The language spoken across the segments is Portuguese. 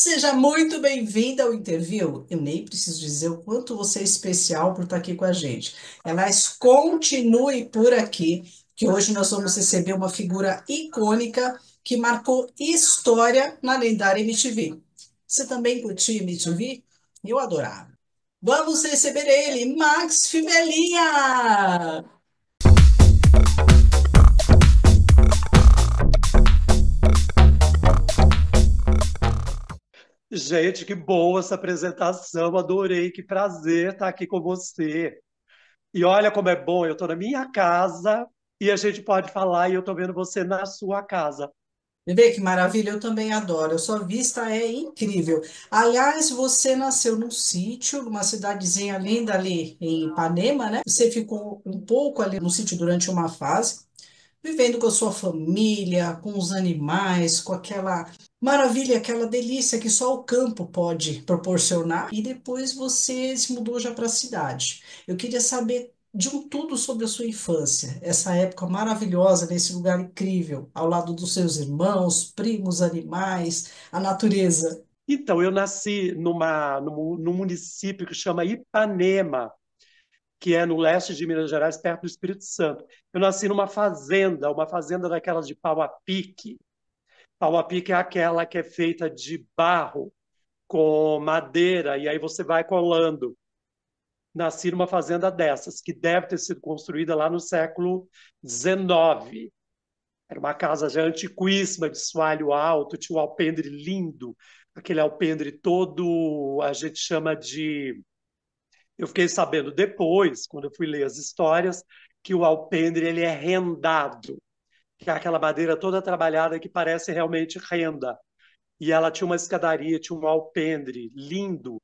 Seja muito bem-vinda ao Interview. Eu nem preciso dizer o quanto você é especial por estar aqui com a gente. Mas continue por aqui, que hoje nós vamos receber uma figura icônica que marcou história na lendária MTV. Você também curtia MTV? Eu adorava. Vamos receber ele, Max Fivelinha! Gente, que boa essa apresentação, adorei, que prazer estar aqui com você. E olha como é bom, eu estou na minha casa e a gente pode falar e eu estou vendo você na sua casa. Vê que maravilha, eu também adoro. A sua vista é incrível. Aliás, você nasceu num sítio, numa cidadezinha linda ali em Ipanema, né? Você ficou um pouco ali no sítio durante uma fase, vivendo com a sua família, com os animais, com aquela maravilha, aquela delícia que só o campo pode proporcionar. E depois você se mudou já para a cidade. Eu queria saber de um tudo sobre a sua infância, essa época maravilhosa nesse lugar incrível, ao lado dos seus irmãos, primos, animais, a natureza. Então, eu nasci num município que chama Ipanema, que é no leste de Minas Gerais, perto do Espírito Santo. Eu nasci numa fazenda, uma fazenda daquelas de pau a pique. Pau a pique é aquela que é feita de barro com madeira, e aí você vai colando. Nasci numa fazenda dessas, que deve ter sido construída lá no século XIX. Era uma casa já antiquíssima, de soalho alto, tinha um alpendre lindo, aquele alpendre todo, a gente chama de. Eu fiquei sabendo depois, quando eu fui ler as histórias, que o alpendre ele é rendado, que é aquela madeira toda trabalhada que parece realmente renda. E ela tinha uma escadaria, tinha um alpendre lindo,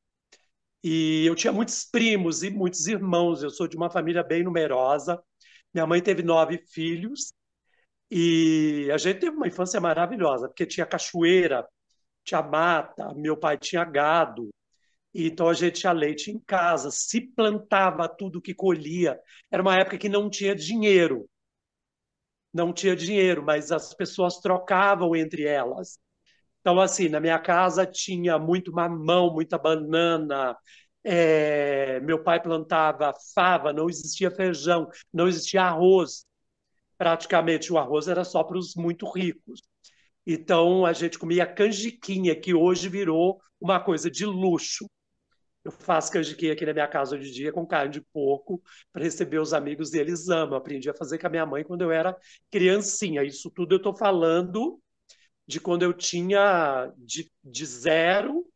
e eu tinha muitos primos e muitos irmãos. Eu sou de uma família bem numerosa. Minha mãe teve 9 filhos e a gente teve uma infância maravilhosa, porque tinha cachoeira, tinha mata, meu pai tinha gado. Então a gente tinha leite em casa, se plantava tudo que colhia. Era uma época que não tinha dinheiro, não tinha dinheiro, mas as pessoas trocavam entre elas. Então, assim, na minha casa tinha muito mamão, muita banana. Meu pai plantava fava, não existia feijão, não existia arroz. Praticamente o arroz era só para os muito ricos. Então, a gente comia canjiquinha, que hoje virou uma coisa de luxo. Eu faço canjiquinha aqui na minha casa hoje em dia com carne de porco para receber os amigos e eles amam. Aprendi a fazer com a minha mãe quando eu era criancinha. Isso tudo eu estou falando de quando eu tinha de zero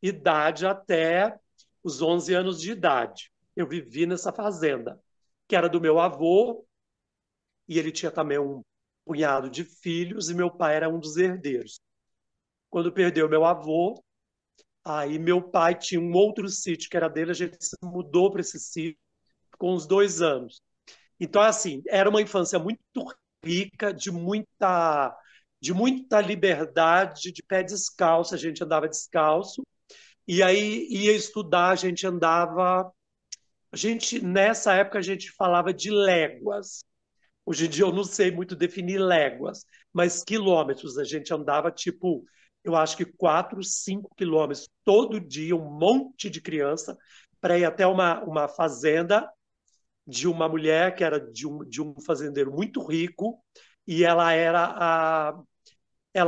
idade até os 11 anos de idade. Eu vivi nessa fazenda, que era do meu avô, e ele tinha também um punhado de filhos, e meu pai era um dos herdeiros. Quando perdeu meu avô, aí meu pai tinha um outro sítio que era dele, a gente se mudou para esse sítio com uns 2 anos. Então, assim, era uma infância muito rica, de muita liberdade, de pé descalço, a gente andava descalço, e aí ia estudar, a gente andava. Nessa época, a gente falava de léguas. Hoje em dia eu não sei muito definir léguas, mas quilômetros. A gente andava tipo, eu acho que 4, 5 quilômetros todo dia, um monte de criança, para ir até uma fazenda de uma mulher que era de um fazendeiro muito rico e ela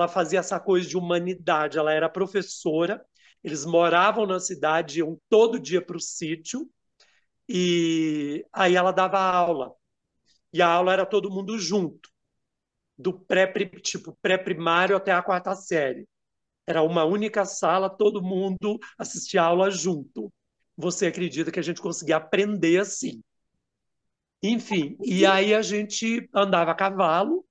fazia essa coisa de humanidade. Ela era professora. Eles moravam na cidade, iam todo dia para o sítio e aí ela dava aula. E a aula era todo mundo junto, do tipo pré-primário até a quarta série. Era uma única sala, todo mundo assistia a aula junto. Você acredita que a gente conseguia aprender assim? Enfim, e aí a gente andava a cavalo,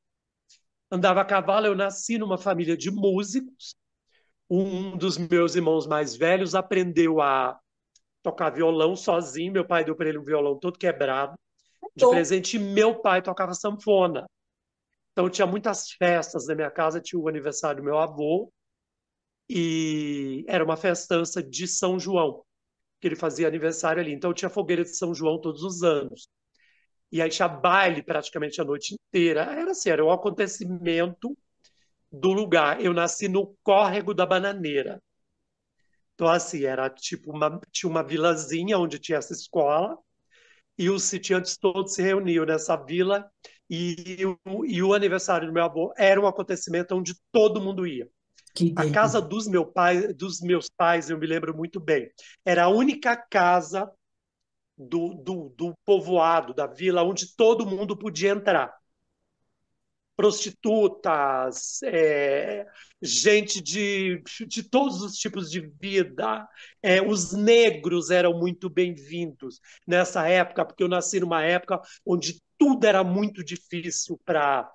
eu nasci numa família de músicos. Um dos meus irmãos mais velhos aprendeu a tocar violão sozinho, meu pai deu para ele um violão todo quebrado de Bom, presente, e meu pai tocava sanfona. Então tinha muitas festas na minha casa, tinha o aniversário do meu avô, e era uma festança de São João, que ele fazia aniversário ali. Então tinha fogueira de São João todos os anos. E aí tinha baile praticamente a noite inteira. Era assim, era um acontecimento do lugar. Eu nasci no Córrego da Bananeira. Então, assim, era tipo tinha uma vilazinha onde tinha essa escola, e os sitiantes todos se reuniam nessa vila, e o aniversário do meu avô era um acontecimento onde todo mundo ia. Que A casa delícia. dos meus pais, eu me lembro muito bem, era a única casa do povoado, da vila, onde todo mundo podia entrar. Prostitutas, gente de todos os tipos de vida. Os negros eram muito bem-vindos nessa época, porque eu nasci numa época onde tudo era muito difícil para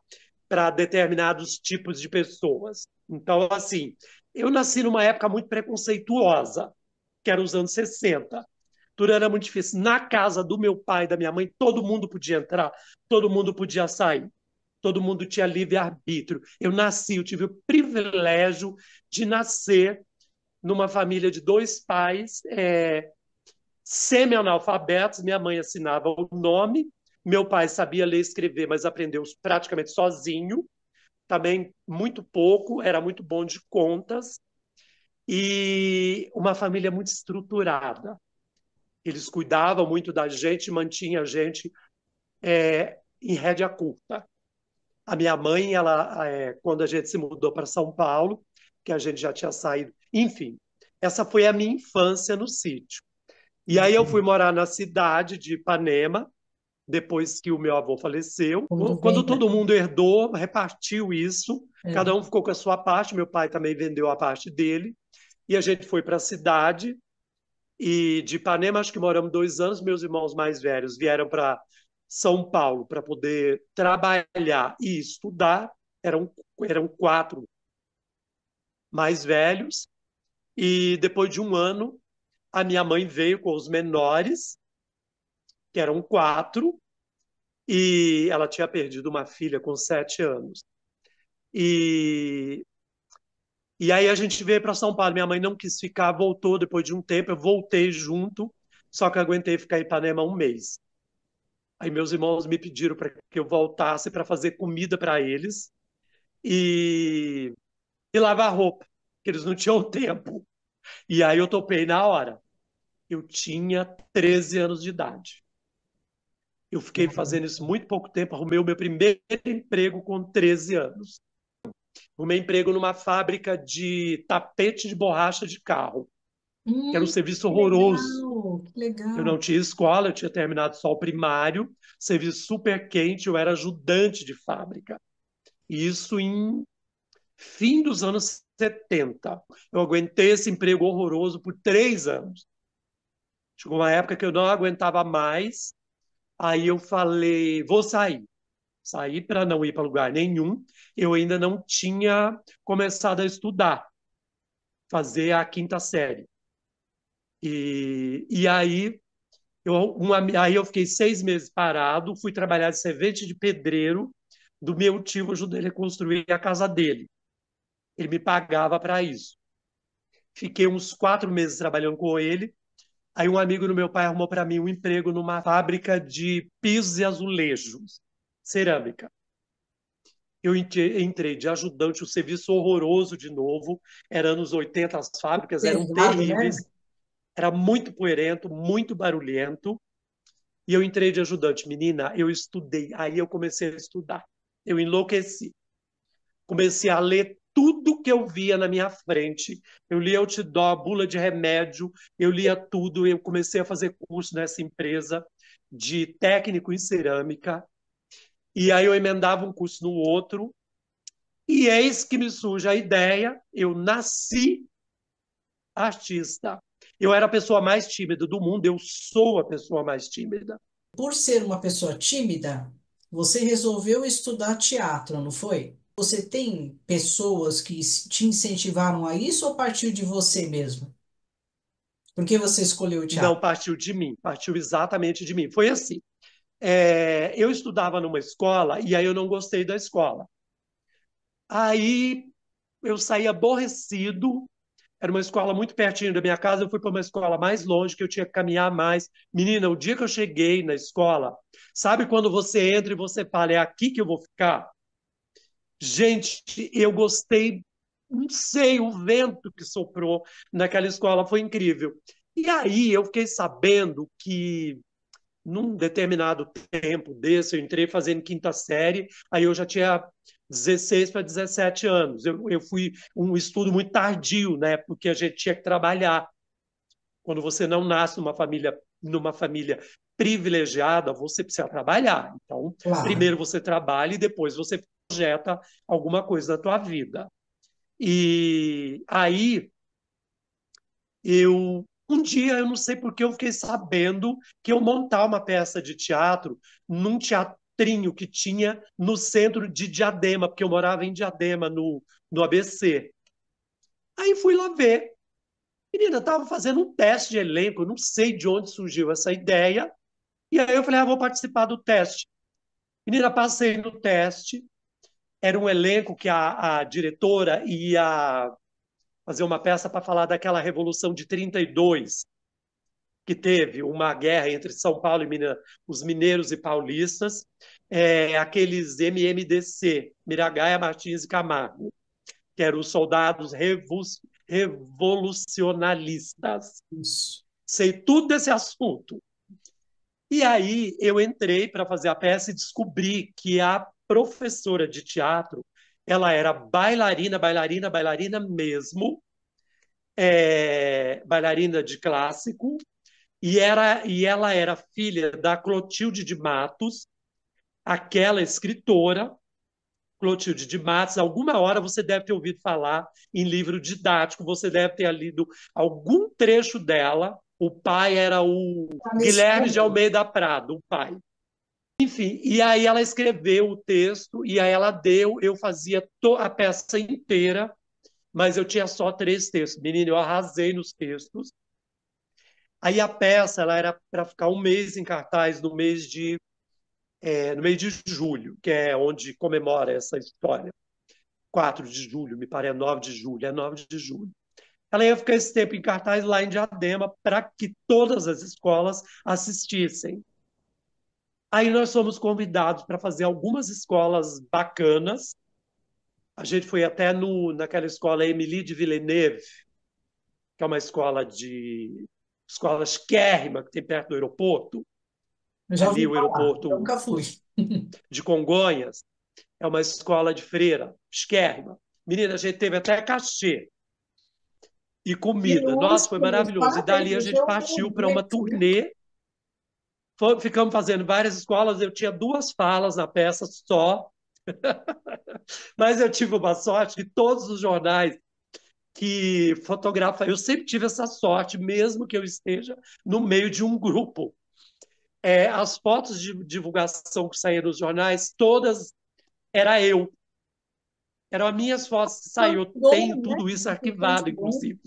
determinados tipos de pessoas. Então, assim, eu nasci numa época muito preconceituosa, que era os anos 60. Tudo era muito difícil. Na casa do meu pai e da minha mãe, todo mundo podia entrar, todo mundo podia sair, todo mundo tinha livre-arbítrio. Eu tive o privilégio de nascer numa família de dois pais semi-analfabetos. Minha mãe assinava o nome, meu pai sabia ler e escrever, mas aprendeu praticamente sozinho, também muito pouco, era muito bom de contas, e uma família muito estruturada. Eles cuidavam muito da gente, mantinha a gente em rédea curta. A minha mãe, quando a gente se mudou para São Paulo, que a gente já tinha saído, enfim, essa foi a minha infância no sítio. E aí eu fui morar na cidade de Ipanema, depois que o meu avô faleceu. Quando Quando vem, todo mundo herdou, repartiu isso, cada é, um ficou com a sua parte, meu pai também vendeu a parte dele, e a gente foi para a cidade, e de Ipanema, acho que moramos 2 anos. Meus irmãos mais velhos vieram para São Paulo para poder trabalhar e estudar. Eram quatro mais velhos. E depois de um ano, a minha mãe veio com os menores, que eram quatro, e ela tinha perdido uma filha com 7 anos. E, e aí a gente veio para São Paulo. Minha mãe não quis ficar, voltou depois de um tempo. Eu voltei junto, só que aguentei ficar em Ipanema um mês. Aí meus irmãos me pediram para que eu voltasse para fazer comida para eles e, e lavar roupa, que eles não tinham tempo. E aí eu topei na hora. Eu tinha 13 anos de idade. Eu fiquei fazendo isso muito pouco tempo, arrumei o meu primeiro emprego com 13 anos. Arrumei emprego numa fábrica de tapete de borracha de carro, que era um serviço que horroroso. legal, que Eu legal. não tinha escola, eu tinha terminado só o primário, serviço super quente, eu era ajudante de fábrica. E isso em fim dos anos 70. Eu aguentei esse emprego horroroso por 3 anos. Chegou uma época que eu não aguentava mais, aí eu falei, vou sair. Saí para não ir para lugar nenhum. Eu ainda não tinha começado a estudar, fazer a quinta série. E aí, aí eu fiquei 6 meses parado, fui trabalhar de servente de pedreiro do meu tio, ajudei ele a reconstruir a casa dele. Ele me pagava para isso. Fiquei uns 4 meses trabalhando com ele. Aí um amigo do meu pai arrumou para mim um emprego numa fábrica de pisos e azulejos, cerâmica. Eu entrei de ajudante, um serviço horroroso de novo. Era anos 80, as fábricas eram Pesado, né? terríveis. Era muito poeirento, muito barulhento. E eu entrei de ajudante. Menina, eu estudei. Aí eu comecei a estudar. Eu enlouqueci. Comecei a ler tudo que eu via na minha frente. Eu lia outdoor, bula de remédio, eu lia tudo. Eu comecei a fazer curso nessa empresa de técnico em cerâmica. E aí eu emendava um curso no outro. E eis que me surge a ideia. Eu nasci artista. Eu era a pessoa mais tímida do mundo, eu sou a pessoa mais tímida. Por ser uma pessoa tímida, você resolveu estudar teatro, não foi? Você tem pessoas que te incentivaram a isso ou partiu de você mesmo? Por que você escolheu o Não teatro? partiu de mim, partiu exatamente de mim. Foi assim. Eu estudava numa escola e aí eu não gostei da escola. Aí eu saí aborrecido. Era uma escola muito pertinho da minha casa. Eu fui para uma escola mais longe, que eu tinha que caminhar mais. Menina, o dia que eu cheguei na escola, sabe quando você entra e você fala, é aqui que eu vou ficar? Gente, eu gostei não sei, o vento que soprou naquela escola foi incrível. E aí eu fiquei sabendo que num determinado tempo desse, eu entrei fazendo quinta série, aí eu já tinha 16 para 17 anos. Eu fui um estudo muito tardio, né? Porque a gente tinha que trabalhar. Quando você não nasce numa família privilegiada, você precisa trabalhar. Então, Claro. primeiro você trabalha e depois você projeta alguma coisa da tua vida. E aí um dia, eu não sei porque eu fiquei sabendo que eu montar uma peça de teatro num teatrinho que tinha no centro de Diadema, porque eu morava em Diadema, no ABC. Aí fui lá ver. Menina, estava fazendo um teste de elenco, eu não sei de onde surgiu essa ideia. E aí eu falei, vou participar do teste. Menina, passei no teste. Era um elenco que a diretora ia fazer uma peça para falar daquela Revolução de 32, que teve uma guerra entre São Paulo e Minas, os mineiros e paulistas, aqueles MMDC, Miragaia, Martins e Camargo, que eram os soldados revolucionalistas. Isso. Sei tudo desse assunto. E aí eu entrei para fazer a peça e descobri que a professora de teatro, ela era bailarina, bailarina, bailarina mesmo, bailarina de clássico, e ela era filha da Clotilde de Matos, aquela escritora, Clotilde de Matos. Alguma hora você deve ter ouvido falar em livro didático, você deve ter lido algum trecho dela. O pai era o Tá nesse Guilherme de caminho. Almeida Prado, o pai. Enfim, e aí ela escreveu o texto, e aí ela deu, eu fazia a peça inteira, mas eu tinha só 3 textos. Menino, eu arrasei nos textos. Aí a peça ela era para ficar um mês em cartaz no mês de julho, que é onde comemora essa história. 4 de julho, me parece, 9 de julho, é 9 de julho. Ela ia ficar esse tempo em cartaz lá em Diadema para que todas as escolas assistissem. Aí nós fomos convidados para fazer algumas escolas bacanas. A gente foi até naquela escola Émilie de Villeneuve, que é uma escola chiquérrima que tem perto do aeroporto, Eu já ali ouvi o falar, aeroporto nunca fui. de Congonhas. É uma escola de freira, chiquérrima. Menina, a gente teve até cachê e Que comida. Nossa, foi luxo, mas maravilhoso. E parabéns, dali a você é gente um partiu para uma projeto, viu? turnê. Ficamos fazendo várias escolas. Eu tinha 2 falas na peça só, mas eu tive uma sorte que todos os jornais que fotografam, eu sempre tive essa sorte, mesmo que eu esteja no meio de um grupo. As fotos de divulgação que saíram nos jornais, todas era eu. Eram as minhas fotos que Quanto saíram. Eu tenho dom, né? tudo isso Quanto arquivado, dom. inclusive.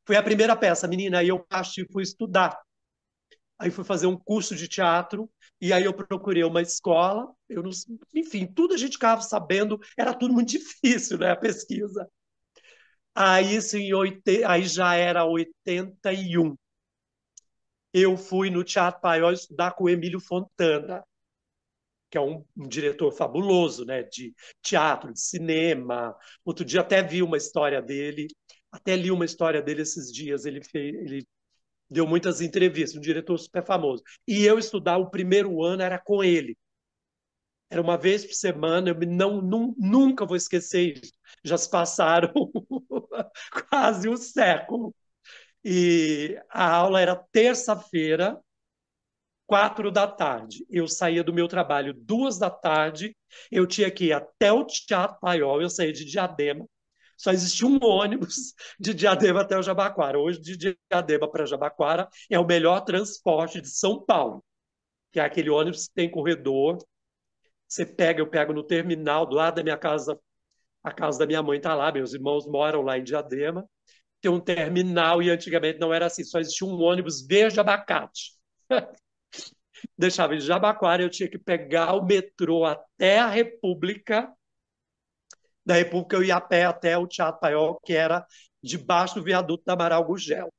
Foi a primeira peça, menina. Aí eu parti e fui estudar. Aí fui fazer um curso de teatro. E aí eu procurei uma escola. Eu não, enfim, tudo a gente ficava sabendo. Era tudo muito difícil, né? A pesquisa. Aí, isso aí já era 81. Eu fui no Teatro Paiol estudar com o Emílio Fontana, que é um diretor fabuloso, né, de teatro, de cinema. Outro dia até vi uma história dele, até li uma história dele esses dias. Ele deu muitas entrevistas, um diretor super famoso. E eu estudar o primeiro ano era com ele. Era uma vez por semana, nunca vou esquecer isso. Já se passaram quase um século. E a aula era terça-feira, 4 da tarde. Eu saía do meu trabalho 2 da tarde, eu tinha que ir até o Teatro Paiol, eu saía de Diadema. Só existia um ônibus de Diadema até o Jabaquara. Hoje, de Diadema para Jabaquara, é o melhor transporte de São Paulo, que é aquele ônibus que tem corredor. Você pega, eu pego no terminal, do lado da minha casa, a casa da minha mãe está lá, meus irmãos moram lá em Diadema. Tem um terminal e antigamente não era assim, só existia um ônibus verde abacate. Deixava em Jabaquara, eu tinha que pegar o metrô até a República. Da República eu ia a pé até o Teatro Paiol, que era debaixo do viaduto da Amaral Gurgel.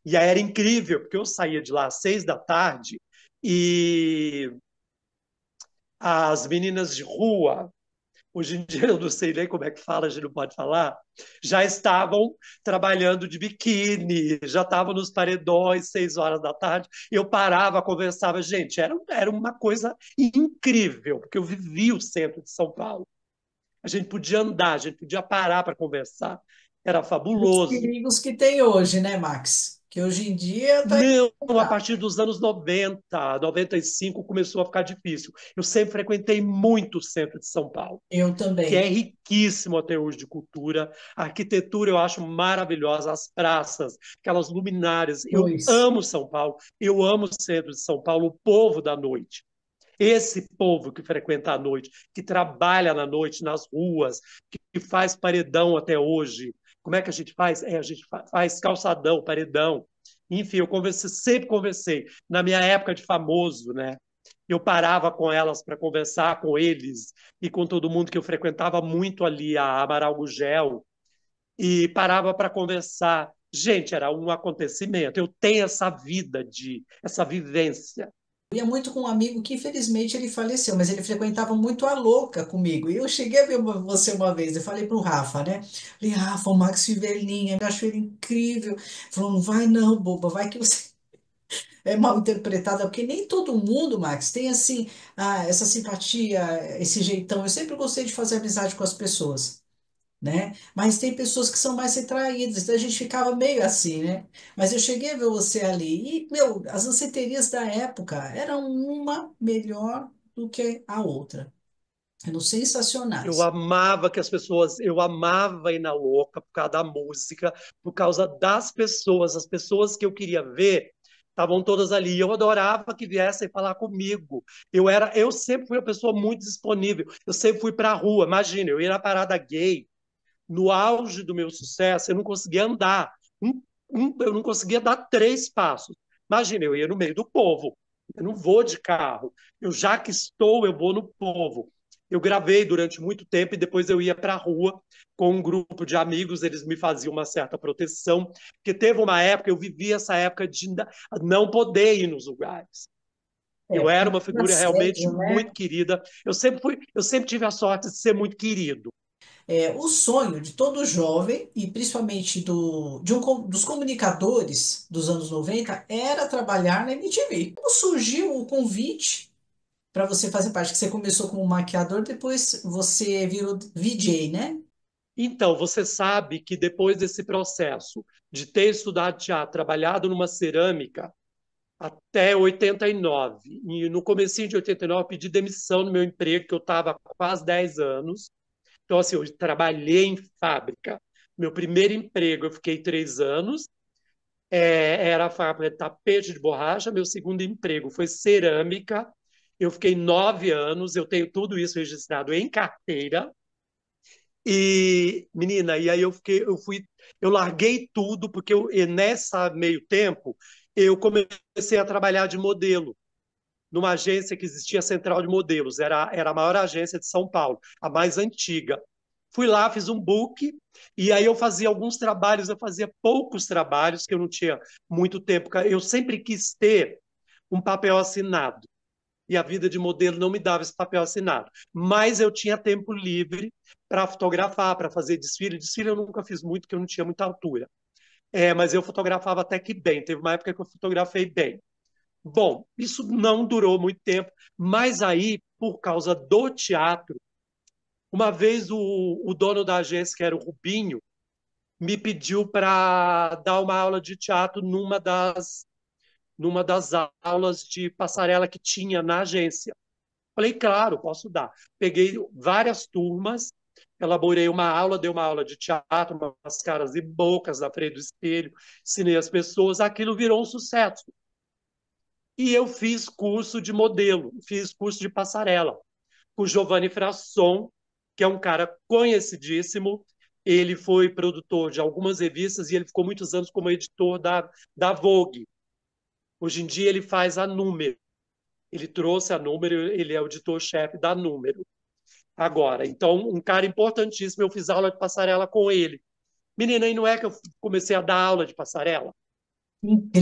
E aí era incrível, porque eu saía de lá às 6 da tarde e as meninas de rua, hoje em dia eu não sei nem como é que fala, a gente não pode falar, já estavam trabalhando de biquíni, já estavam nos paredões, 6 horas da tarde, eu parava, conversava, gente, era uma coisa incrível, porque eu vivi o centro de São Paulo, a gente podia andar, a gente podia parar para conversar, era Os fabuloso. perigos que tem hoje, né, Max? Que hoje em dia está Não, a complicado. partir dos anos 90, 95 começou a ficar difícil. Eu sempre frequentei muito o centro de São Paulo, Eu que é também. riquíssimo até hoje de cultura. A arquitetura eu acho maravilhosa, as praças, aquelas luminárias. Eu Pois. amo São Paulo, eu amo o centro de São Paulo, o povo da noite. Esse povo que frequenta a noite, que trabalha na noite nas ruas, que faz paredão até hoje. Como é que a gente faz? A gente faz calçadão, paredão. Enfim, eu conversei, sempre conversei. Na minha época de famoso, né? Eu parava com elas para conversar com eles e com todo mundo que eu frequentava muito ali, a Amaral Gugel, e parava para conversar. Gente, era um acontecimento. Eu tenho essa vida essa vivência. Eu ia muito com um amigo que infelizmente ele faleceu, mas ele frequentava muito a louca comigo. E eu cheguei a ver você uma vez, eu falei pro Rafa, né? Falei, Rafa, o Max Fivellinha, eu acho ele incrível. Ele falou, não vai não, boba, vai que você é mal interpretada, porque nem todo mundo, Max, tem assim, essa simpatia, esse jeitão. Eu sempre gostei de fazer amizade com as pessoas, né? Mas tem pessoas que são mais retraídas, então a gente ficava meio assim, né? Mas eu cheguei a ver você ali e, meu, as danceterias da época eram uma melhor do que a outra. Eram sensacionais. Eu amava ir na louca por causa da música, por causa das pessoas, as pessoas que eu queria ver estavam todas ali. Eu adorava que viessem falar comigo. Eu sempre fui uma pessoa muito disponível. Eu sempre fui para a rua. Imagina, eu ia na parada gay, no auge do meu sucesso, eu não conseguia andar. Eu não conseguia dar 3 passos. Imagina, eu ia no meio do povo. Eu não vou de carro. Eu já que estou, eu vou no povo. Eu gravei durante muito tempo e depois eu ia para a rua com um grupo de amigos, eles me faziam uma certa proteção, porque teve uma época, eu vivi essa época de não poder ir nos lugares. É, Eu era porque uma tinha figura realmente assédio, né? muito querida. Eu sempre tive a sorte de ser muito querido. O sonho de todo jovem, e principalmente dos comunicadores dos anos 90 era trabalhar na MTV. Como surgiu o convite para você fazer parte? Que você começou como maquiador, depois você virou VJ, né? Então, você sabe que depois desse processo de ter estudado teatro, trabalhado numa cerâmica até 89, e no comecinho de 89 eu pedi demissão no meu emprego, que eu estava há quase 10 anos. Então, assim, eu trabalhei em fábrica. Meu primeiro emprego eu fiquei 3 anos, era a fábrica de tapete de borracha. Meu segundo emprego foi cerâmica. Eu fiquei 9 anos, eu tenho tudo isso registrado em carteira. E, menina, e aí eu larguei tudo, porque e nessa meio tempo eu comecei a trabalhar de modelo numa agência que existia Central de Modelos, era a maior agência de São Paulo, a mais antiga. Fui lá, fiz um book, e aí eu fazia alguns trabalhos, eu fazia poucos trabalhos, que eu não tinha muito tempo. Eu sempre quis ter um papel assinado e a vida de modelo não me dava esse papel assinado. Mas eu tinha tempo livre para fotografar, para fazer desfile. Desfile eu nunca fiz muito, porque eu não tinha muita altura. Mas eu fotografava até que bem. Teve uma época que eu fotografei bem. Bom, isso não durou muito tempo, mas aí, por causa do teatro, uma vez o dono da agência, que era o Rubinho, me pediu para dar uma aula de teatro numa das aulas de passarela que tinha na agência. Falei, claro, posso dar. Peguei várias turmas, elaborei uma aula, dei uma aula de teatro, umas caras e bocas na frente do espelho, ensinei as pessoas, aquilo virou um sucesso. E eu fiz curso de modelo, fiz curso de passarela, com o Giovanni Frasson, que é um cara conhecidíssimo. Ele foi produtor de algumas revistas e ele ficou muitos anos como editor da Vogue. Hoje em dia ele faz a Número. Ele trouxe a Número, ele é o editor-chefe da Número agora. Então, um cara importantíssimo, eu fiz aula de passarela com ele. Menina, e não é que eu comecei a dar aula de passarela?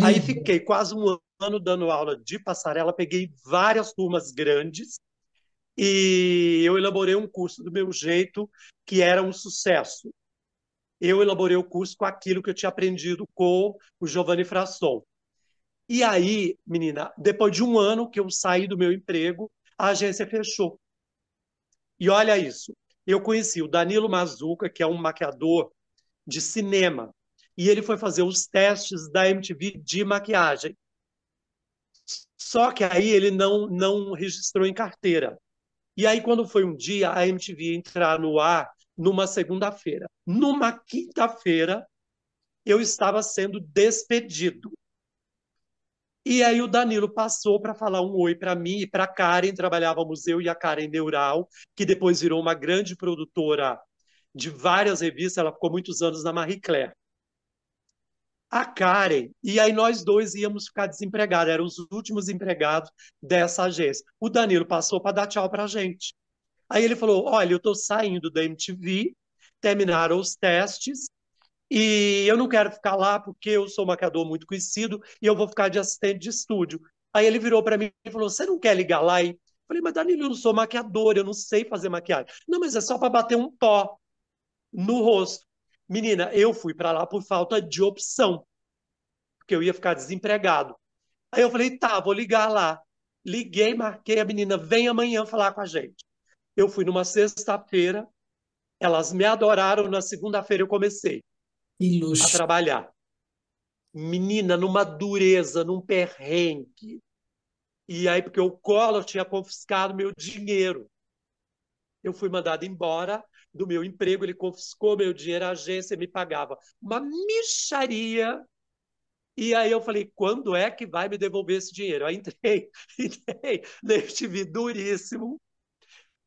Aí Incrível. fiquei quase um ano dando aula de passarela, peguei várias turmas grandes, e eu elaborei um curso do meu jeito, que era um sucesso. Eu elaborei o curso com aquilo que eu tinha aprendido com o Giovanni Frasson. E aí, menina, depois de um ano que eu saí do meu emprego, a agência fechou. E olha isso, eu conheci o Danilo Mazuca, que é um maquiador de cinema, e ele foi fazer os testes da MTV de maquiagem. Só que aí ele não registrou em carteira. E aí, quando foi um dia, a MTV ia entrar no ar numa segunda-feira. Numa quinta-feira, eu estava sendo despedido. E aí o Danilo passou para falar um oi para mim e para a Karen, trabalhávamos eu e a Karen Neural, que depois virou uma grande produtora de várias revistas, ela ficou muitos anos na Marie Claire. A Karen, e aí nós dois íamos ficar desempregados, eram os últimos empregados dessa agência. O Danilo passou para dar tchau para a gente. Aí ele falou: Olha, eu estou saindo da MTV, terminaram os testes, e eu não quero ficar lá porque eu sou um maquiador muito conhecido e eu vou ficar de assistente de estúdio. Aí ele virou para mim e falou: Você não quer ligar lá? E eu falei: Mas Danilo, eu não sou maquiador, eu não sei fazer maquiagem. Não, mas é só para bater um pó no rosto. Menina, eu fui para lá por falta de opção, porque eu ia ficar desempregado. Aí eu falei: Tá, vou ligar lá. Liguei, marquei a menina: Vem amanhã falar com a gente. Eu fui numa sexta-feira, elas me adoraram, na segunda-feira eu comecei Que a luxo. trabalhar. Menina, numa dureza, num perrengue. E aí, porque o Collor tinha confiscado meu dinheiro. Eu fui mandado embora do meu emprego, ele confiscou meu dinheiro, a agência me pagava uma mixaria. E aí eu falei, quando é que vai me devolver esse dinheiro? Aí entrei, entrei, tive duríssimo.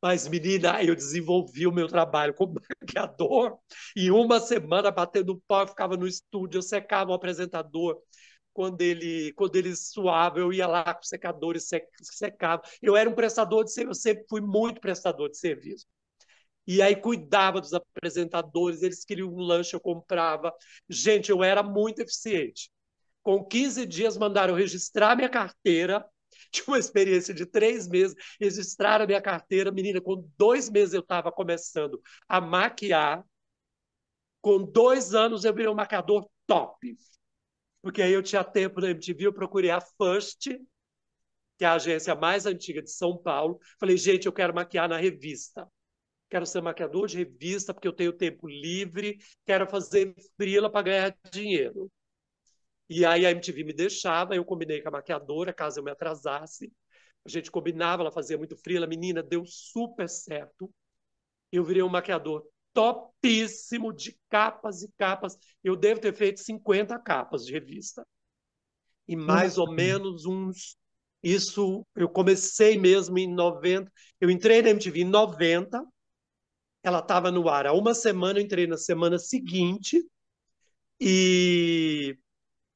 Mas, menina, eu desenvolvi o meu trabalho como maquiador. E uma semana batendo pau, eu ficava no estúdio, eu secava o apresentador. Quando ele suava, eu ia lá com o secador e secava. Eu era um prestador de serviço, eu sempre fui muito prestador de serviço. E aí cuidava dos apresentadores, eles queriam um lanche, eu comprava. Gente, eu era muito eficiente. Com 15 dias, mandaram registrar minha carteira. Tinha uma experiência de 3 meses, registraram a minha carteira. Menina, com 2 meses eu estava começando a maquiar. Com 2 anos eu virei um maquiador top. Porque aí eu tinha tempo na MTV, eu procurei a First, que é a agência mais antiga de São Paulo. Falei, gente, eu quero maquiar na revista. Quero ser maquiador de revista, porque eu tenho tempo livre, quero fazer freela para ganhar dinheiro. E aí a MTV me deixava, eu combinei com a maquiadora, caso eu me atrasasse. A gente combinava, ela fazia muito freela. Menina, deu super certo. Eu virei um maquiador topíssimo de capas e capas. Eu devo ter feito 50 capas de revista. E mais ou menos uns. Isso, eu comecei mesmo em 90. Eu entrei na MTV em 90. Ela estava no ar há uma semana, eu entrei na semana seguinte e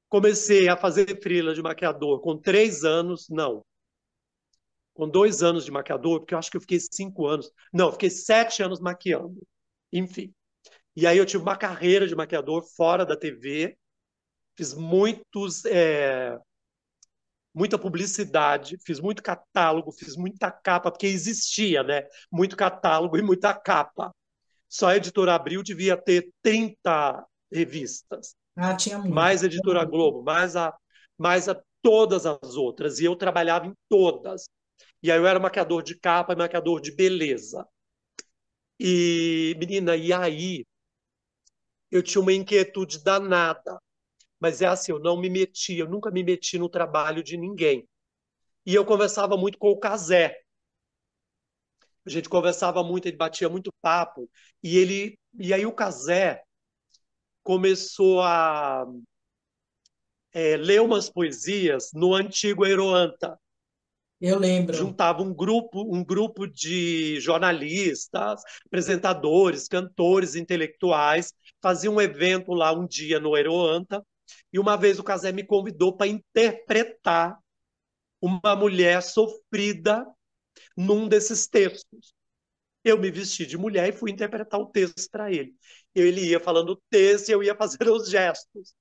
comecei a fazer freela de maquiador com 3 anos, não, com 2 anos de maquiador, porque eu acho que eu fiquei 5 anos, não, eu fiquei 7 anos maquiando, enfim. E aí eu tive uma carreira de maquiador fora da TV, fiz muita publicidade, fiz muito catálogo, fiz muita capa, porque existia, né? Muito catálogo e muita capa. Só a Editora Abril devia ter 30 revistas, Ah, tinha muito. mais a Editora Globo, mais a todas as outras. E eu trabalhava em todas. E aí eu era maquiador de capa e maquiador de beleza. E, menina, e aí eu tinha uma inquietude danada. Mas é assim, eu não me metia, eu nunca me meti no trabalho de ninguém. E eu conversava muito com o Cazé. A gente conversava muito, ele batia muito papo. E aí o Cazé começou a ler umas poesias no antigo Eroanta. Eu lembro. Juntava um grupo de jornalistas, apresentadores, cantores, intelectuais, fazia um evento lá um dia no Eroanta, e uma vez o Casé me convidou para interpretar uma mulher sofrida num desses textos. Eu me vesti de mulher e fui interpretar o texto para ele. Ele ia falando o texto e eu ia fazendo os gestos.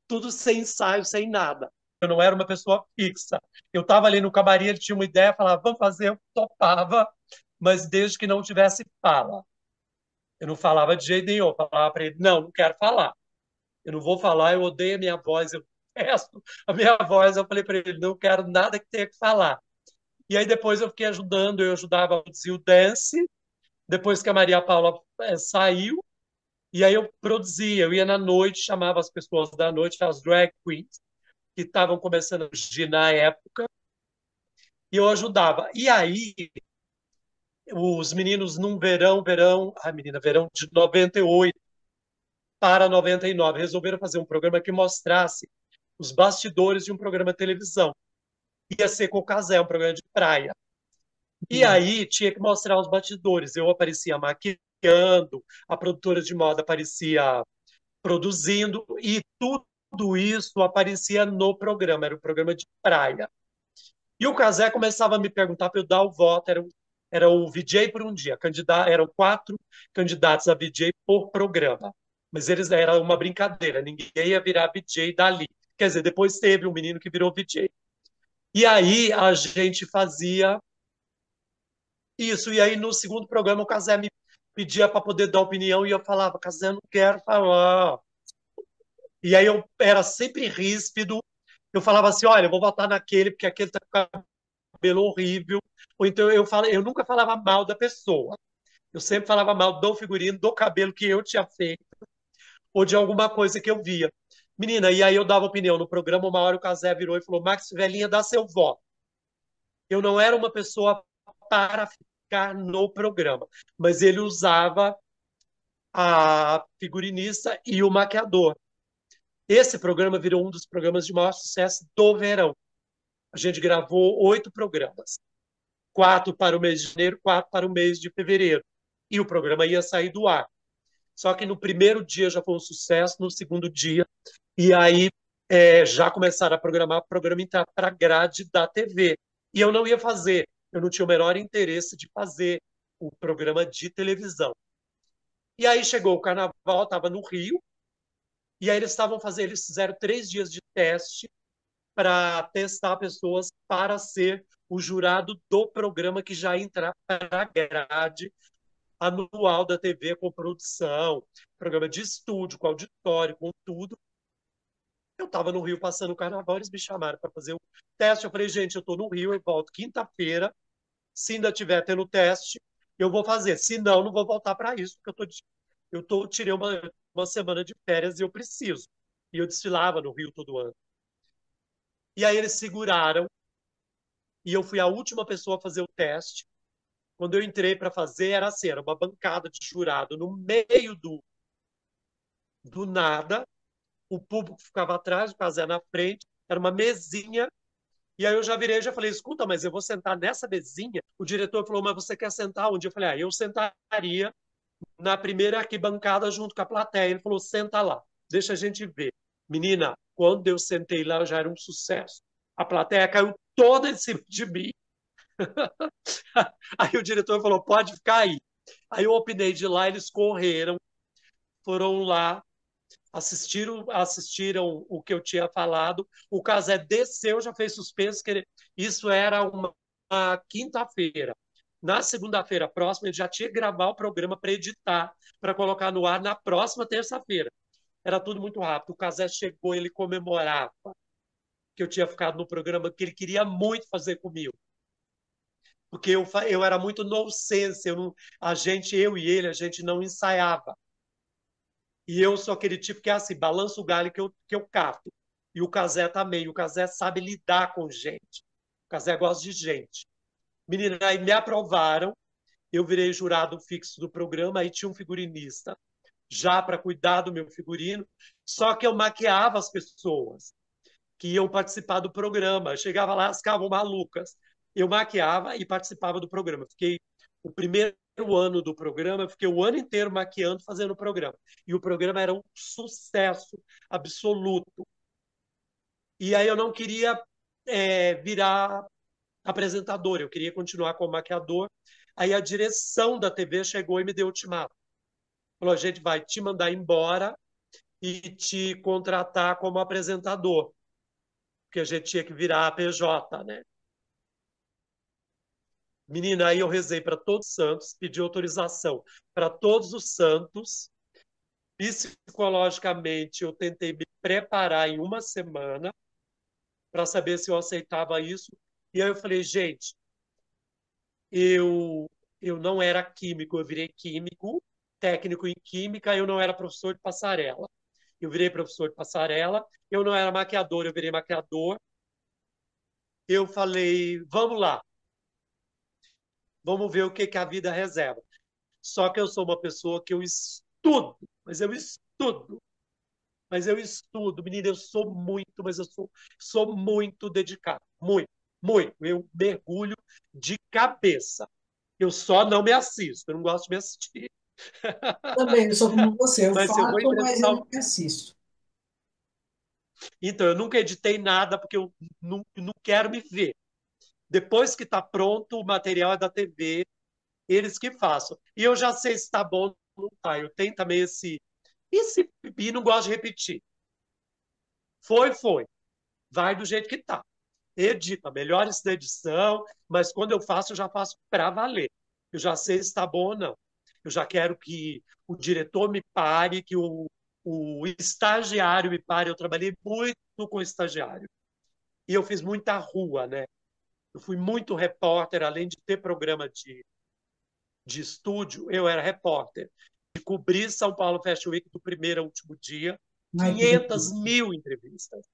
Tudo sem ensaio, sem nada. eu não era uma pessoa fixa. Eu estava ali no camarim, ele tinha uma ideia, falava, vamos fazer, eu topava, mas desde que não tivesse fala. Eu não falava de jeito nenhum, eu falava para ele, não, não quero falar. Eu não vou falar, eu odeio a minha voz, eu testo a minha voz. Eu falei para ele, não quero nada que tenha que falar. E aí depois eu fiquei ajudando, eu ajudava a produzir o dance, depois que a Maria Paula saiu, e aí eu produzia, eu ia na noite, chamava as pessoas da noite, as drag queens, que estavam começando a surgir na época, e eu ajudava. E aí, os meninos num verão de 98 para 99, resolveram fazer um programa que mostrasse os bastidores de um programa de televisão. Ia ser com o Casé, um programa de praia. E Hum. aí tinha que mostrar os bastidores. Eu aparecia maquiando, a produtora de moda aparecia produzindo, e tudo isso aparecia no programa, era um programa de praia. E o Casé começava a me perguntar para eu dar o voto, era o VJ por um dia, eram 4 candidatos a VJ por programa. Mas eles era uma brincadeira, ninguém ia virar VJ dali. Quer dizer, depois teve um menino que virou VJ. E aí a gente fazia isso. E aí no segundo programa o Casé me pedia para poder dar opinião e eu falava, Casé, não quero falar. E aí eu era sempre ríspido. Eu falava assim, olha, eu vou votar naquele porque aquele tá com cabelo horrível. Ou então eu nunca falava mal da pessoa. Eu sempre falava mal do figurino, do cabelo que eu tinha feito, ou de alguma coisa que eu via. Menina, e aí eu dava opinião no programa, uma hora o Casé virou e falou, Max Velhinha, dá seu voto. Eu não era uma pessoa para ficar no programa, mas ele usava a figurinista e o maquiador. Esse programa virou um dos programas de maior sucesso do verão. A gente gravou 8 programas. 4 para o mês de janeiro, 4 para o mês de fevereiro. E o programa ia sair do ar. Só que no primeiro dia já foi um sucesso, no segundo dia, e aí já começaram a programar o programa entrar para a grade da TV. E eu não ia fazer, eu não tinha o menor interesse de fazer o programa de televisão. E aí chegou o carnaval, estava no Rio, e aí eles fizeram 3 dias de teste para testar pessoas para ser o jurado do programa que já entra para a grade anual da TV com produção, programa de estúdio, com auditório, com tudo. Eu estava no Rio passando o carnaval, eles me chamaram para fazer o teste. Eu falei, gente, eu estou no Rio, eu volto quinta-feira. Se ainda tiver tendo teste, eu vou fazer. Se não, não vou voltar para isso, porque tirei uma semana de férias e eu preciso. E eu desfilava no Rio todo ano. E aí eles seguraram e eu fui a última pessoa a fazer o teste. Quando eu entrei para fazer, era assim, era uma bancada de jurado no meio do nada, o público ficava atrás, o Casé na frente, era uma mesinha, e aí eu já virei e já falei, escuta, mas eu vou sentar nessa mesinha? O diretor falou, mas você quer sentar onde? Eu falei, eu sentaria na primeira arquibancada junto com a plateia. Ele falou, senta lá, deixa a gente ver. Menina, quando eu sentei lá, já era um sucesso. A plateia caiu toda em cima de mim. Aí o diretor falou, pode ficar aí. Aí eu opinei de lá, eles correram, foram lá, assistiram o que eu tinha falado. O Casé desceu, já fez suspenso. Isso era uma quinta-feira. Na segunda-feira próxima, ele já tinha que gravar o programa para editar, para colocar no ar na próxima terça-feira. Era tudo muito rápido. O Casé chegou, ele comemorava que eu tinha ficado no programa, que ele queria muito fazer comigo. Porque eu era muito nonsense, eu e ele, a gente não ensaiava. E eu sou aquele tipo que é assim, balança o galho que eu cato. E o Casé também. O Casé sabe lidar com gente. O Casé gosta de gente. Menina, aí me aprovaram. Eu virei jurado fixo do programa. Aí tinha um figurinista já para cuidar do meu figurino. Só que eu maquiava as pessoas que iam participar do programa. Eu chegava lá, elas ficavam malucas. Eu maquiava e participava do programa. Fiquei o primeiro ano do programa, eu fiquei o ano inteiro maquiando, fazendo o programa. E o programa era um sucesso absoluto. E aí eu não queria virar apresentador, eu queria continuar como maquiador. Aí a direção da TV chegou e me deu ultimato. Falou, a gente vai te mandar embora e te contratar como apresentador. porque a gente tinha que virar a PJ, né? Menina, aí eu rezei para todos os santos, pedi autorização para todos os santos. Psicologicamente, eu tentei me preparar em uma semana para saber se eu aceitava isso. E aí eu falei, gente, eu, eu não era químico, eu virei químico, técnico em química, eu não era professor de passarela. Eu virei professor de passarela, eu não era maquiador, eu virei maquiador. Eu falei, vamos lá, vamos ver o que, que a vida reserva. Só que eu sou uma pessoa que eu estudo, mas eu estudo, mas eu estudo. Menina, eu sou muito, mas eu sou muito dedicado, muito, muito. Eu mergulho de cabeça. Eu só não me assisto, eu não gosto de me assistir. Também, eu sou como você, eu Mas se eu vou faço, mas eu entrevistar. não assisto. Então, eu nunca editei nada porque eu não quero me ver. Depois que está pronto, o material é da TV, eles que façam. E eu já sei se está bom ou não está. Eu tenho também esse e não gosto de repetir. Foi, foi. Vai do jeito que está. Edita, melhores da edição, mas quando eu faço, eu já faço para valer. Eu já sei se está bom ou não. Eu já quero que o diretor me pare, que o estagiário me pare. Eu trabalhei muito com o estagiário. E eu fiz muita rua, né? Eu fui muito repórter, além de ter programa de estúdio, eu era repórter. E cobri São Paulo Fashion Week do primeiro ao último dia, Ai, que 500 delícia. mil entrevistas.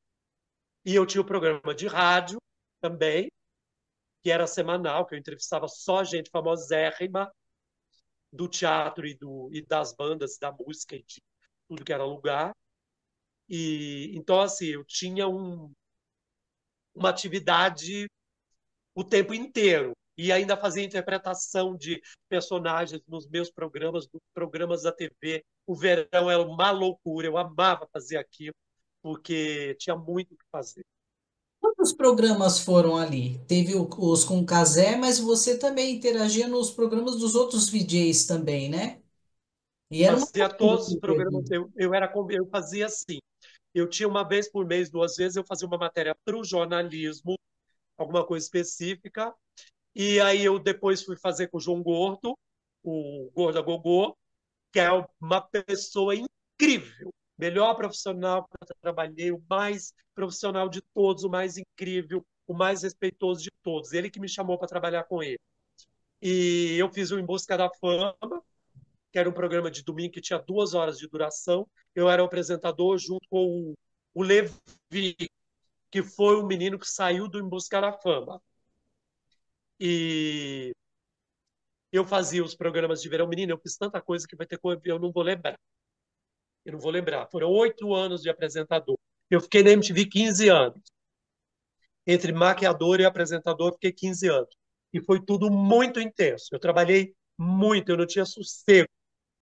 E eu tinha o programa de rádio também, que era semanal, que eu entrevistava só gente famosérrima do teatro e das bandas, da música e de tudo que era lugar. E então, assim, eu tinha uma atividade o tempo inteiro. E ainda fazia interpretação de personagens nos meus programas, nos programas da TV. O verão era uma loucura, eu amava fazer aquilo, porque tinha muito o que fazer. Quantos programas foram ali? Teve os com o Cazé, mas você também interagia nos programas dos outros VJs também, né? E era uma Fazia loucura todos os aquilo programas, ali. eu fazia assim. Eu tinha uma vez por mês, duas vezes, eu fazia uma matéria para o jornalismo, alguma coisa específica, e aí eu depois fui fazer com o João Gordo, o Gordo a Gogô, que é uma pessoa incrível, melhor profissional que eu trabalhei, o mais profissional de todos, o mais incrível, o mais respeitoso de todos. Ele que me chamou para trabalhar com ele. E eu fiz o Em Busca da Fama, que era um programa de domingo que tinha 2 horas de duração. Eu era o apresentador junto com o Levi, que foi o menino que saiu do Em Busca da Fama. E eu fazia os programas de verão. Menino, eu fiz tanta coisa que vai ter coisa, eu não vou lembrar. Eu não vou lembrar. Foram 8 anos de apresentador. Eu fiquei na MTV 15 anos. Entre maquiador e apresentador, fiquei 15 anos. E foi tudo muito intenso. Eu trabalhei muito, eu não tinha sossego.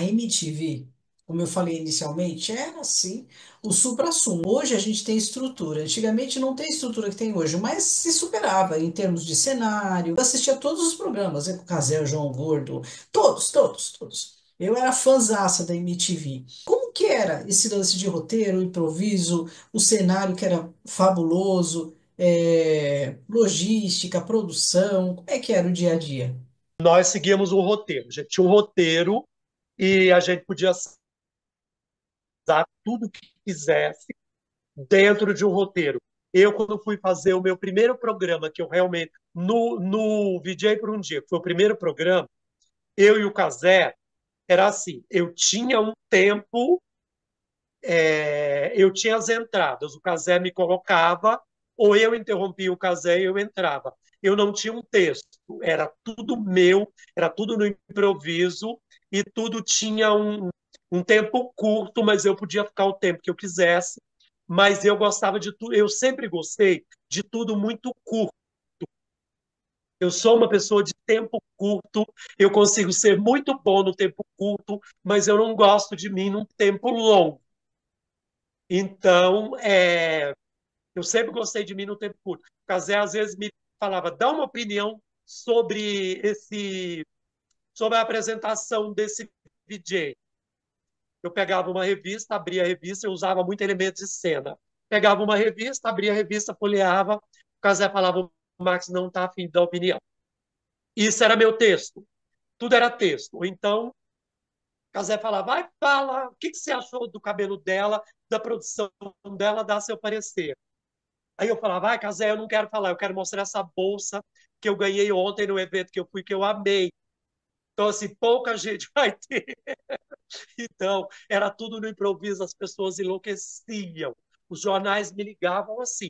A MTV, como eu falei inicialmente, era assim o suprassumo. Hoje a gente tem estrutura. Antigamente não tem estrutura que tem hoje, mas se superava em termos de cenário. Eu assistia todos os programas, né, com o Cazé, o João Gordo, todos, todos, todos. Eu era fãzaça da MTV. Como que era esse lance de roteiro, improviso, o cenário que era fabuloso, logística, produção? Como é que era o dia a dia? Nós seguíamos um roteiro. A gente tinha um roteiro e a gente podia usar tudo que quisesse dentro de um roteiro. Eu, quando fui fazer o meu primeiro programa, que eu realmente, no VJ por um Dia, que foi o primeiro programa, eu e o Cazé, era assim, eu tinha um tempo, eu tinha as entradas, o Cazé me colocava, ou eu interrompia o Cazé e eu entrava. Eu não tinha um texto, era tudo meu, era tudo no improviso, e tudo tinha um tempo curto, mas eu podia ficar o tempo que eu quisesse, mas eu gostava de tudo, eu sempre gostei de tudo muito curto. Eu sou uma pessoa de tempo curto, eu consigo ser muito bom no tempo curto, mas eu não gosto de mim num tempo longo. Então, eu sempre gostei de mim no tempo curto. O Casé às vezes me falava, dá uma opinião sobre a apresentação desse DJ. Eu pegava uma revista, abria a revista, eu usava muito elementos de cena. Pegava uma revista, abria a revista, folheava, o Cazé falava, o Max não está afim da opinião. Isso era meu texto. Tudo era texto. Ou então, o Cazé falava, vai, fala, o que que você achou do cabelo dela, da produção dela, dá seu parecer. Aí eu falava, vai, Cazé, eu não quero falar, eu quero mostrar essa bolsa que eu ganhei ontem no evento que eu fui, que eu amei. Então, assim, pouca gente vai ter. Então, era tudo no improviso, as pessoas enlouqueciam. Os jornais me ligavam assim.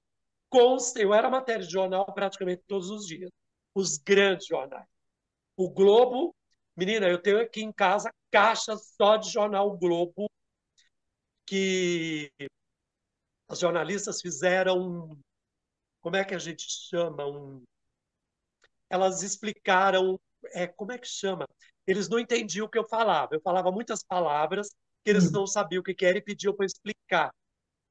Consta, eu era matéria de jornal praticamente todos os dias. Os grandes jornais. O Globo, menina, eu tenho aqui em casa caixas só de jornal o Globo, que as jornalistas fizeram, como é que a gente chama? Elas explicaram, como é que chama? Eles não entendiam o que eu falava. Eu falava muitas palavras que eles Hum. não sabiam o que que era e pediam para explicar.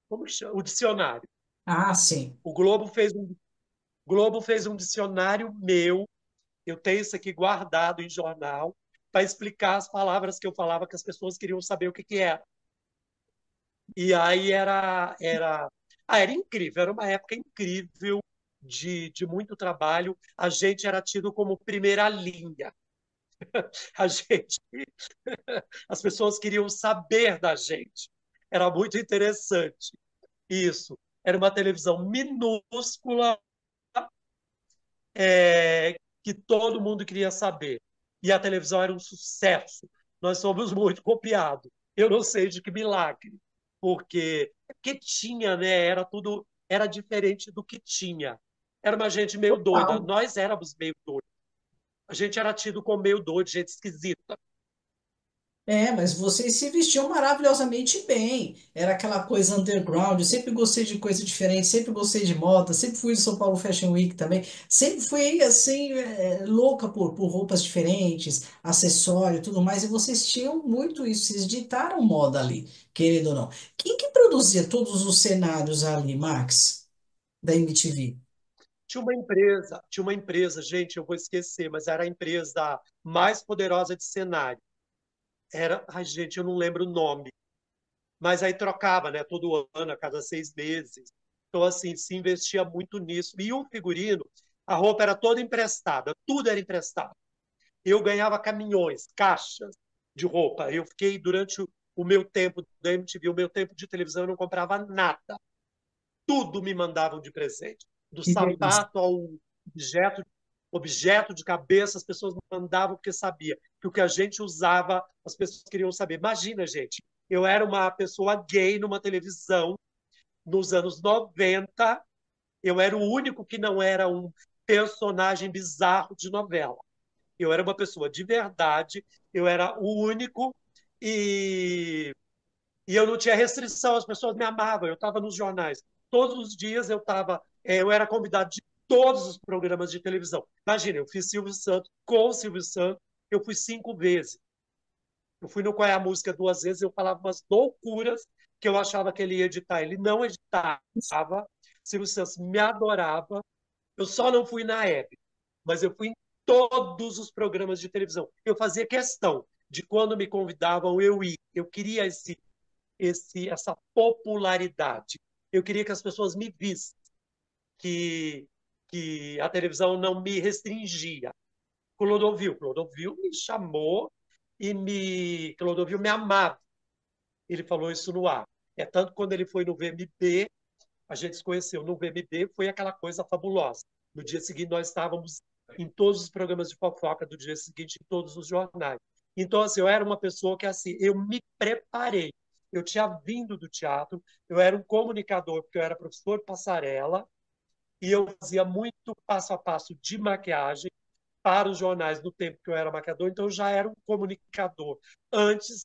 Como que chama? O dicionário. Ah, sim. O Globo fez um dicionário meu, eu tenho isso aqui guardado em jornal, para explicar as palavras que eu falava que as pessoas queriam saber o que que era. E aí era incrível, era uma época incrível de muito trabalho. A gente era tido como primeira linha. A gente, as pessoas queriam saber da gente. Era muito interessante isso. Era uma televisão minúscula, que todo mundo queria saber. E a televisão era um sucesso. Nós somos muito copiados. Eu não sei de que milagre, porque tinha, né? Era tudo, era diferente do que tinha. Era uma gente meio doida. Total. Nós éramos meio doidos. A gente era tido como meio doido, gente esquisita. É, mas vocês se vestiam maravilhosamente bem. Era aquela coisa underground. Eu sempre gostei de coisa diferente, sempre gostei de moda, sempre fui do São Paulo Fashion Week também. Sempre fui assim, louca por roupas diferentes, acessório e tudo mais. E vocês tinham muito isso, vocês ditaram moda ali, querendo ou não. Quem que produzia todos os cenários ali, Max, da MTV? Tinha uma empresa, gente, eu vou esquecer, mas era a empresa mais poderosa de cenário. Era, ai, gente, eu não lembro o nome, mas aí trocava, né? Todo ano, a cada 6 meses. Então, assim, se investia muito nisso. E o figurino, a roupa era toda emprestada, tudo era emprestado. Eu ganhava caminhões, caixas de roupa. Eu fiquei durante o meu tempo da MTV, o meu tempo de televisão, eu não comprava nada. Tudo me mandavam de presente. Do Que delícia. sapato ao objeto, objeto de cabeça, as pessoas me mandavam porque sabia que o que a gente usava, as pessoas queriam saber. Imagina, gente, eu era uma pessoa gay numa televisão nos anos 90, eu era o único que não era um personagem bizarro de novela. Eu era uma pessoa de verdade, eu era o único e e eu não tinha restrição, as pessoas me amavam, eu estava nos jornais. Todos os dias eu era convidado de todos os programas de televisão. Imagina, eu fiz Silvio Santos com o Silvio Santos, eu fui 5 vezes. Eu fui no Qual é a Música 2 vezes, eu falava umas loucuras que eu achava que ele ia editar. Ele não editava. Silvio Santos me adorava. Eu só não fui na Hebe, mas eu fui em todos os programas de televisão. Eu fazia questão de quando me convidavam eu ir. Eu queria essa popularidade. Eu queria que as pessoas me vissem, que, que a televisão não me restringia. Clodovil me chamou e Clodovil me amava. Ele falou isso no ar. É tanto que quando ele foi no VMB, a gente se conheceu no VMB, foi aquela coisa fabulosa. No dia seguinte, nós estávamos em todos os programas de fofoca do dia seguinte, em todos os jornais. Então, assim, eu era uma pessoa que, assim, eu me preparei. Eu tinha vindo do teatro, eu era um comunicador, porque eu era professor de passarela, e eu fazia muito passo a passo de maquiagem para os jornais no tempo que eu era maquiador, então eu já era um comunicador. Antes,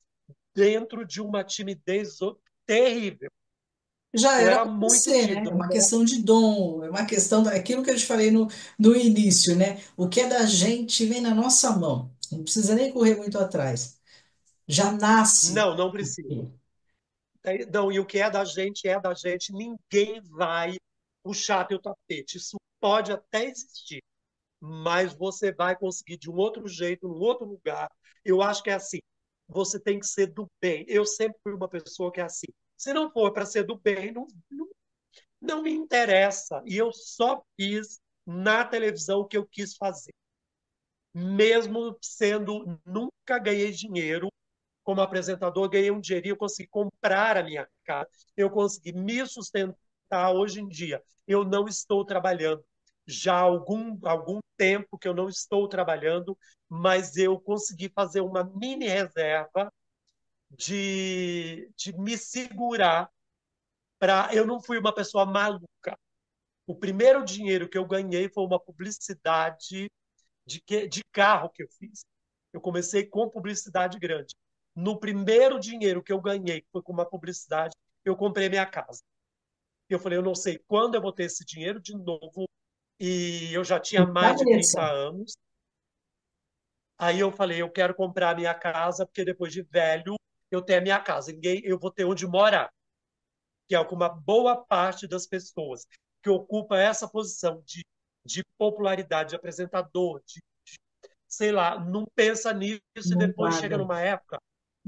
dentro de uma timidez terrível. Já Eu era era para muito você, né? É tímido. uma questão de dom, é uma questão daquilo que eu te falei no início, né? O que é da gente vem na nossa mão, não precisa nem correr muito atrás, já nasce. Não, não precisa. Não, e o que é da gente, ninguém vai puxar teu tapete. Isso pode até existir, mas você vai conseguir de um outro jeito, num outro lugar. Eu acho que é assim, você tem que ser do bem. Eu sempre fui uma pessoa que é assim. Se não for para ser do bem, não, Não me interessa. E eu só fiz na televisão o que eu quis fazer. Mesmo sendo, nunca ganhei dinheiro como apresentador, ganhei um dinheirinho, eu consegui comprar a minha casa, eu consegui me sustentar hoje em dia. Eu não estou trabalhando. Já há algum tempo que eu não estou trabalhando, mas eu consegui fazer uma mini reserva de me segurar para. Eu não fui uma pessoa maluca. O primeiro dinheiro que eu ganhei foi uma publicidade de carro que eu fiz. Eu comecei com publicidade grande. No primeiro dinheiro que eu ganhei, que foi com uma publicidade, eu comprei minha casa. Eu falei, eu não sei quando eu vou ter esse dinheiro de novo, e eu já tinha mais de 30 Cabeça. anos. Aí eu falei, eu quero comprar minha casa, porque depois de velho, eu tenho a minha casa. Ninguém, eu vou ter onde morar, que é uma boa parte das pessoas que ocupa essa posição de popularidade, de apresentador, de sei lá, não pensa nisso e Não depois chega guarda. numa época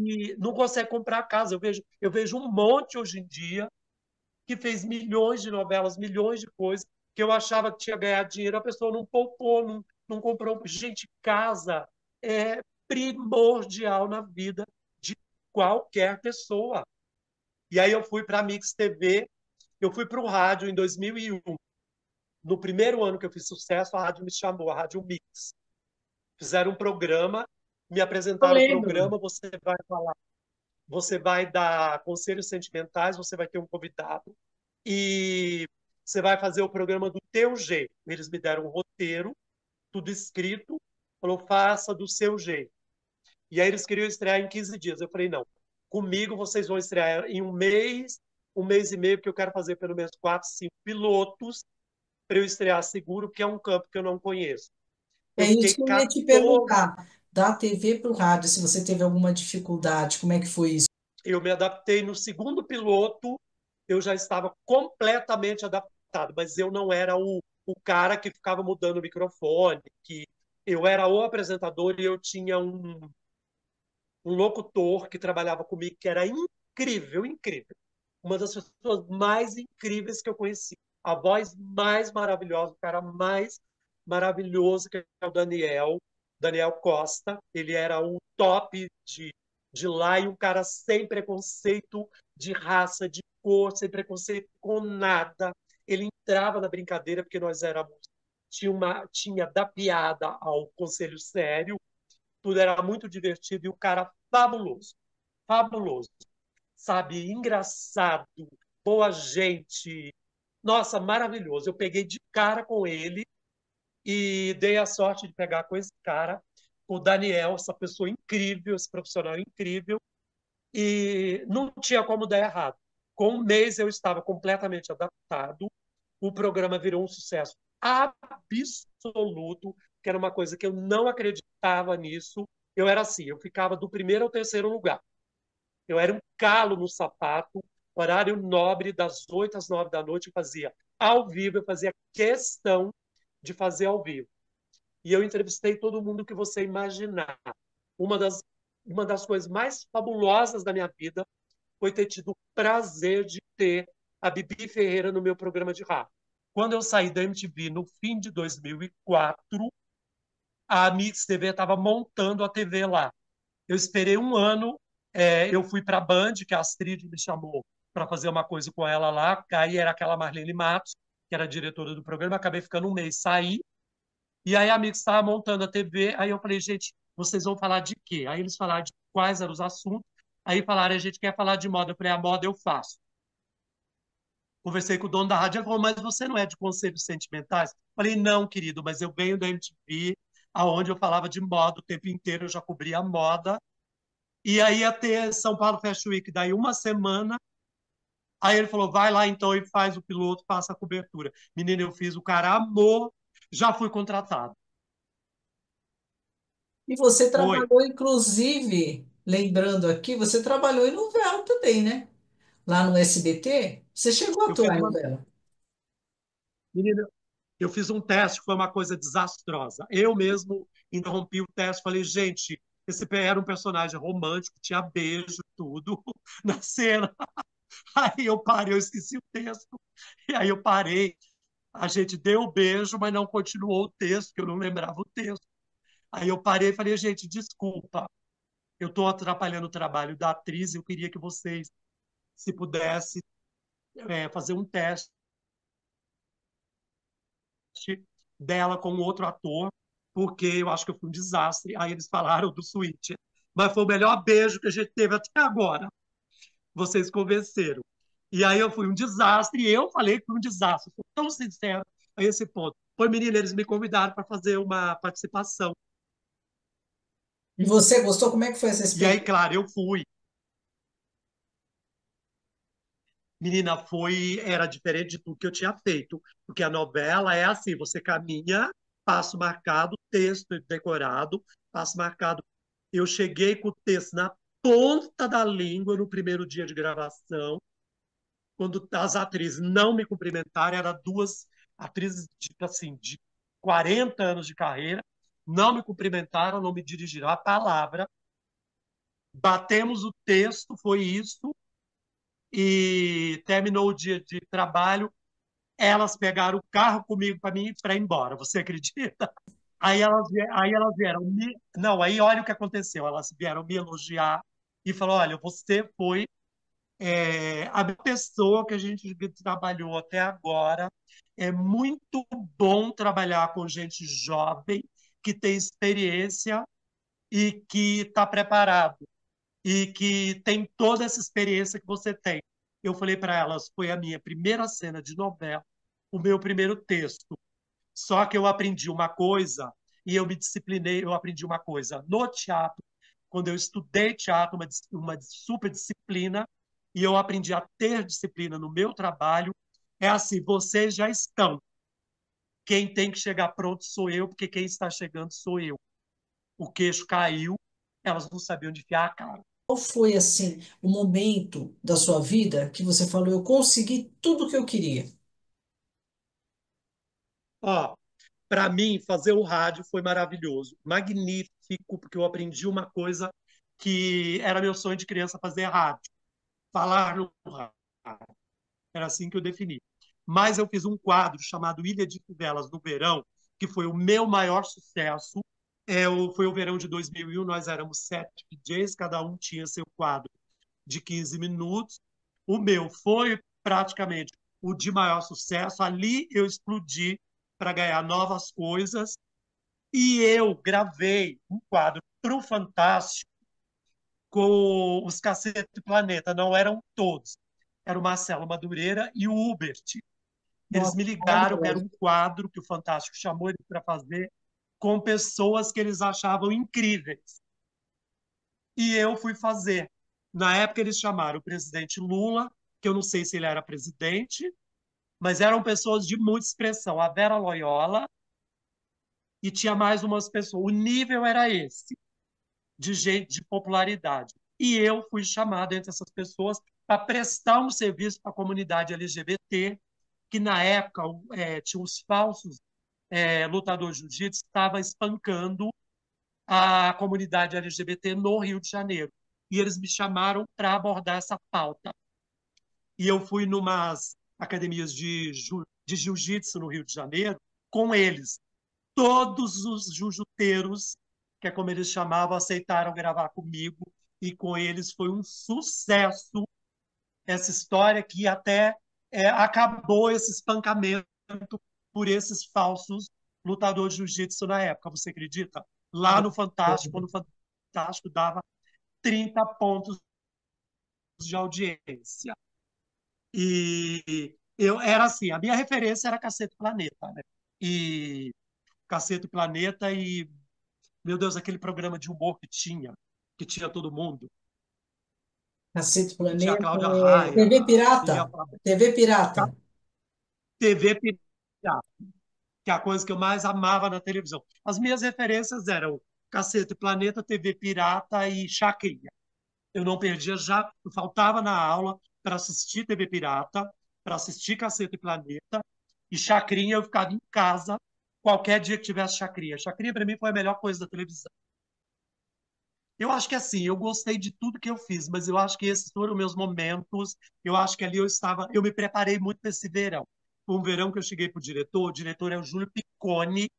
e não consegue comprar casa. Eu vejo um monte hoje em dia que fez milhões de novelas, milhões de coisas, que eu achava que tinha ganhado dinheiro, a pessoa não poupou, não comprou. Gente, casa é primordial na vida de qualquer pessoa. E aí eu fui para a Mix TV, eu fui para o rádio em 2001. No primeiro ano que eu fiz sucesso, a rádio me chamou, a Rádio Mix. Fizeram um programa, me Eu apresentaram o lembro. programa, você vai falar, você vai dar conselhos sentimentais, você vai ter um convidado e você vai fazer o programa do teu jeito. Eles me deram um roteiro, tudo escrito, falou, faça do seu jeito. E aí eles queriam estrear em 15 dias. Eu falei, não, comigo vocês vão estrear em um mês e meio, porque eu quero fazer pelo menos 4, 5 pilotos para eu estrear seguro, porque é um campo que eu não conheço. É Eu isso fiquei que eu ia te 14 perguntar. Da TV para o rádio, se você teve alguma dificuldade, como é que foi isso? Eu me adaptei no segundo piloto, eu já estava completamente adaptado, mas eu não era o cara que ficava mudando o microfone, que eu era o apresentador e eu tinha um locutor que trabalhava comigo que era incrível, incrível. Uma das pessoas mais incríveis que eu conheci. A voz mais maravilhosa, o cara mais maravilhoso que é o Daniel Costa. Ele era o top de lá e um cara sem preconceito de raça, de cor, sem preconceito com nada. Ele entrava na brincadeira porque nós éramos tinha da piada ao conselho sério, tudo era muito divertido e o cara fabuloso, fabuloso, sabe, engraçado, boa gente, nossa, maravilhoso. Eu peguei de cara com ele e dei a sorte de pegar com esse cara, o Daniel, essa pessoa incrível, esse profissional incrível, e não tinha como dar errado. Com um mês eu estava completamente adaptado, o programa virou um sucesso absoluto, que era uma coisa que eu não acreditava nisso. Eu era assim, eu ficava do primeiro ao terceiro lugar. Eu era um calo no sapato, horário nobre, das 8 às 9 da noite, eu fazia ao vivo, eu fazia questão de fazer ao vivo. E eu entrevistei todo mundo que você imaginar. Uma das, uma das coisas mais fabulosas da minha vida foi ter tido o prazer de ter a Bibi Ferreira no meu programa de rádio. Quando eu saí da MTV no fim de 2004, a Mix TV estava montando a TV lá. Eu esperei um ano, eu fui para a Band, que a Astrid me chamou para fazer uma coisa com ela lá, aí era aquela Marlene Matos, que era a diretora do programa, acabei ficando um mês, saí, e aí a Mix estava montando a TV, aí eu falei, gente, vocês vão falar de quê? Aí eles falaram de quais eram os assuntos, aí falaram, a gente quer falar de moda. Eu falei, a moda eu faço. Conversei com o dono da rádio, ele falou, mas você não é de conselhos sentimentais? Falei, não, querido, mas eu venho da MTV, aonde eu falava de moda o tempo inteiro, eu já cobria a moda, e aí ia ter São Paulo Fashion Week, daí uma semana, aí ele falou, vai lá então e faz o piloto, faça a cobertura. Menino, eu fiz, o cara amor, já fui contratado. E você Foi. trabalhou, inclusive, lembrando aqui, você trabalhou em novela também, né? Lá no SBT, você chegou a Eu fiz atuar em uma. novela. Menina, eu fiz um teste, foi uma coisa desastrosa. Eu mesmo interrompi o teste, falei, gente, esse era um personagem romântico, tinha beijo, tudo na cena. Aí eu parei, eu esqueci o texto, e aí eu parei. A gente deu o beijo, mas não continuou o texto, que eu não lembrava o texto. Aí eu parei e falei, gente, desculpa, eu estou atrapalhando o trabalho da atriz, eu queria que vocês, se pudessem, fazer um teste dela com outro ator, porque eu acho que eu fui um desastre. Aí eles falaram do Switch. Mas foi o melhor beijo que a gente teve até agora. Vocês convenceram. E aí eu fui um desastre, e eu falei que foi um desastre. Fui tão sincero a esse ponto. Foi, menina, eles me convidaram para fazer uma participação. E você gostou? Como é que foi essa E aí, experiência? claro, eu fui. Menina, era diferente de tudo que eu tinha feito, porque a novela é assim, você caminha, passo marcado, texto decorado, passo marcado. Eu cheguei com o texto na ponta da língua no primeiro dia de gravação, quando as atrizes não me cumprimentaram, eram duas atrizes de 40 anos de carreira, não me cumprimentaram, não me dirigiram a palavra. Batemos o texto, foi isso, e terminou o dia de trabalho. Elas pegaram o carro comigo para mim para ir embora. Você acredita? Aí elas vieram me. Não, aí olha o que aconteceu. Elas vieram me elogiar e falaram: olha, você foi a pessoa que a gente trabalhou até agora. É muito bom trabalhar com gente jovem, que tem experiência e que está preparado, e que tem toda essa experiência que você tem. Eu falei para elas: foi a minha primeira cena de novela, o meu primeiro texto. Só que eu aprendi uma coisa e eu me disciplinei, eu aprendi uma coisa no teatro, quando eu estudei teatro, uma super disciplina, e eu aprendi a ter disciplina no meu trabalho. É assim, vocês já estão. Quem tem que chegar pronto sou eu, porque quem está chegando sou eu. O queixo caiu, elas não sabiam onde enfiar a cara. Qual foi, assim, o momento da sua vida que você falou, eu consegui tudo o que eu queria? Ó, para mim, fazer o rádio foi maravilhoso, magnífico, porque eu aprendi uma coisa que era meu sonho de criança, fazer rádio, falar no rádio. Era assim que eu defini. Mas eu fiz um quadro chamado Ilha de Fidelas no verão, que foi o meu maior sucesso. Foi o verão de 2001, nós éramos 7 DJs, cada um tinha seu quadro de 15 minutos. O meu foi praticamente o de maior sucesso. Ali eu explodi para ganhar novas coisas. E eu gravei um quadro para o Fantástico com os Cacete Planeta. Não eram todos. Era o Marcelo Madureira e o Hubert. Eles Nossa, me ligaram, era maravilhoso. um quadro que o Fantástico chamou eles para fazer com pessoas que eles achavam incríveis. E eu fui fazer. Na época, eles chamaram o presidente Lula, que eu não sei se ele era presidente, mas eram pessoas de muita expressão. A Vera Loyola e tinha mais umas pessoas. O nível era esse, de gente de popularidade. E eu fui chamado entre essas pessoas para prestar um serviço para a comunidade LGBT, que na época tinha os falsos lutadores de jiu-jitsu que estavam espancando a comunidade LGBT no Rio de Janeiro. E eles me chamaram para abordar essa pauta. E eu fui numas academias de jiu-jitsu no Rio de Janeiro com eles. Todos os jiu-jiteiros, que é como eles chamavam, aceitaram gravar comigo. E com eles foi um sucesso essa história que até acabou esse espancamento por esses falsos lutadores de jiu-jitsu na época. Você acredita? Lá no Fantástico, quando o Fantástico dava 30 pontos de audiência. E eu era assim, a minha referência era Cacete Planeta, né? E Cacete Planeta e, meu Deus, aquele programa de humor que tinha todo mundo, Cacete que tinha a Planeta, Cláudia Raia, TV tinha Pirata. a TV Pirata. TV Pirata, que é a coisa que eu mais amava na televisão. As minhas referências eram Cacete Planeta, TV Pirata e Chacrinha. Eu não perdia já, eu faltava na aula para assistir TV Pirata, para assistir Cacete Planeta, e Chacrinha eu ficava em casa qualquer dia que tivesse Chacrinha. Chacrinha para mim foi a melhor coisa da televisão. Eu acho que assim, eu gostei de tudo que eu fiz, mas eu acho que esses foram meus momentos. Eu acho que ali eu me preparei muito para esse verão. Foi um verão que eu cheguei para o diretor é o Júlio Piccone,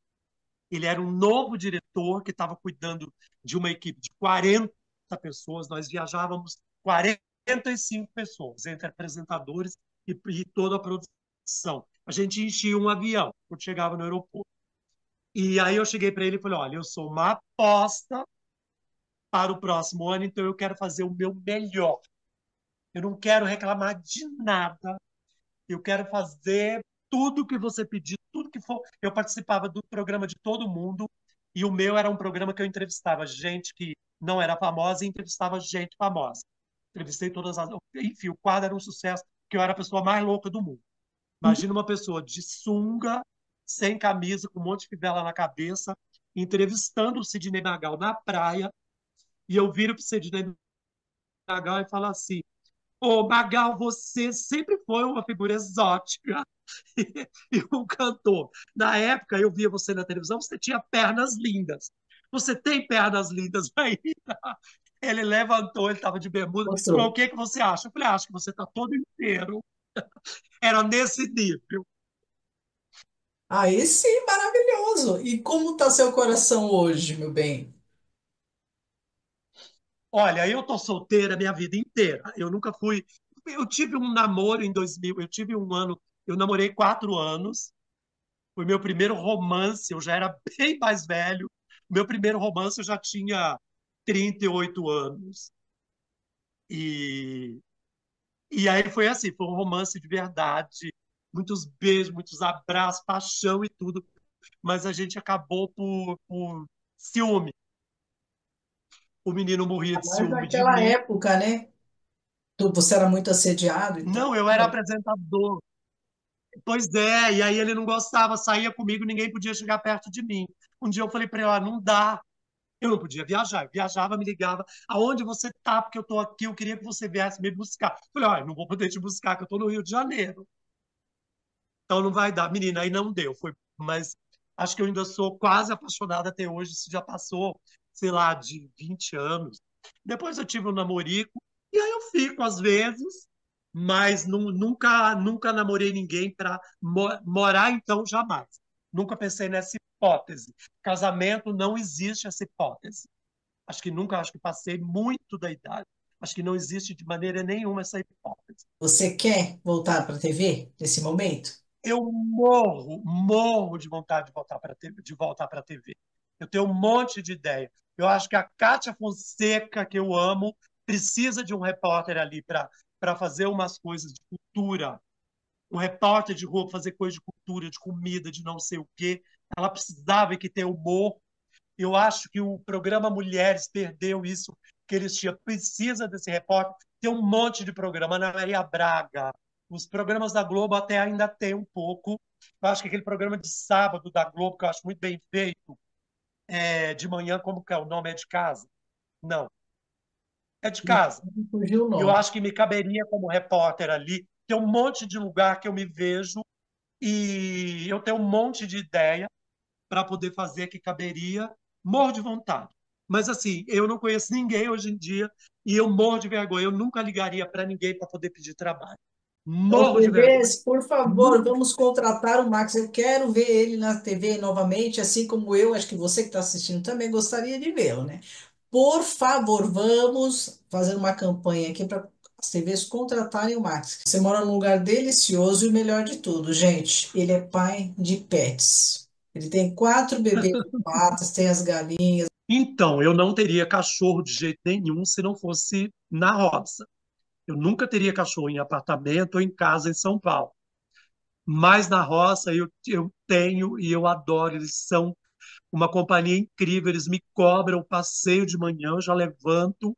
ele era um novo diretor que estava cuidando de uma equipe de 40 pessoas, nós viajávamos 45 pessoas, entre apresentadores e toda a produção. A gente enchia um avião quando chegava no aeroporto. E aí eu cheguei para ele e falei: olha, eu sou uma aposta para o próximo ano, então eu quero fazer o meu melhor. Eu não quero reclamar de nada. Eu quero fazer tudo que você pedir, tudo que for. Eu participava do programa de todo mundo e o meu era um programa que eu entrevistava gente que não era famosa e entrevistava gente famosa. Entrevistei todas as. Enfim, o quadro era um sucesso, porque eu era a pessoa mais louca do mundo. Imagina uma pessoa de sunga, sem camisa, com um monte de fivela na cabeça, entrevistando o Sidney Magal na praia, e eu viro para o Sidney Magal e falo assim: Ô, Magal, você sempre foi uma figura exótica e um cantor. Na época, eu via você na televisão, você tinha pernas lindas. Você tem pernas lindas ainda? Ele levantou, ele estava de bermuda. Falou: o Mostrou. que que você acha? Eu falei: acho que você está todo inteiro. Era nesse nível. Aí sim, maravilhoso. E como está seu coração hoje, meu bem? Olha, eu tô solteira a minha vida inteira. Eu nunca fui. Eu tive um namoro em 2000. Eu tive um ano. Eu namorei 4 anos. Foi meu primeiro romance. Eu já era bem mais velho. Meu primeiro romance eu já tinha 38 anos. E, e aí foi assim: foi um romance de verdade. Muitos beijos, muitos abraços, paixão e tudo. Mas a gente acabou por ciúme. O menino morria de Mas ciúme de naquela mim. época, né? Você era muito assediado e tal. Não, eu era apresentador. Pois é, e aí ele não gostava, saía comigo, ninguém podia chegar perto de mim. Um dia eu falei para ele: ó, não dá, eu não podia viajar. Eu viajava, me ligava: aonde você tá? Porque eu tô aqui, eu queria que você viesse me buscar. Eu falei: ó, eu não vou poder te buscar, que eu tô no Rio de Janeiro. Então não vai dar. Menina, aí não deu. Foi, mas acho que eu ainda sou quase apaixonada até hoje. Isso já passou, sei lá, de 20 anos. Depois eu tive um namorico, e aí eu fico às vezes, mas nunca namorei ninguém para morar, então jamais. Nunca pensei nessa hipótese. Casamento não existe essa hipótese. Acho que passei muito da idade. Acho que não existe de maneira nenhuma essa hipótese. Você quer voltar para a TV nesse momento? Eu morro de vontade de voltar para a TV. Eu tenho um monte de ideia. Eu acho que a Kátia Fonseca, que eu amo, precisa de um repórter ali para fazer umas coisas de cultura. Um repórter de rua pra fazer coisa de cultura, de comida, de não sei o quê. Ela precisava que ter humor. Eu acho que o programa Mulheres perdeu isso que eles tinham. Precisa desse repórter. Tem um monte de programa. Ana Maria Braga. Os programas da Globo até ainda tem um pouco. Eu acho que aquele programa de sábado da Globo, que eu acho muito bem feito, de manhã, como que é? O nome é de casa? Não, é de casa. Não fugiu o Eu nome. acho que me caberia como repórter ali. Tem um monte de lugar que eu me vejo e eu tenho um monte de ideia para poder fazer que caberia, morro de vontade. Mas assim, eu não conheço ninguém hoje em dia e eu morro de vergonha. Eu nunca ligaria para ninguém para poder pedir trabalho. Ô, Morro de vergonha. TVs, por favor, Nunca. vamos contratar o Max. Eu quero ver ele na TV novamente, assim como eu, acho que você que está assistindo também gostaria de vê-lo, né? Por favor, vamos fazer uma campanha aqui para as TVs contratarem o Max. Você mora num lugar delicioso e o melhor de tudo, gente, ele é pai de pets. Ele tem 4 bebês de patas, tem as galinhas. Então, eu não teria cachorro de jeito nenhum se não fosse na roça. Eu nunca teria cachorro em apartamento ou em casa em São Paulo. Mas na roça eu tenho e eu adoro. Eles são uma companhia incrível. Eles me cobram o passeio de manhã, eu já levanto.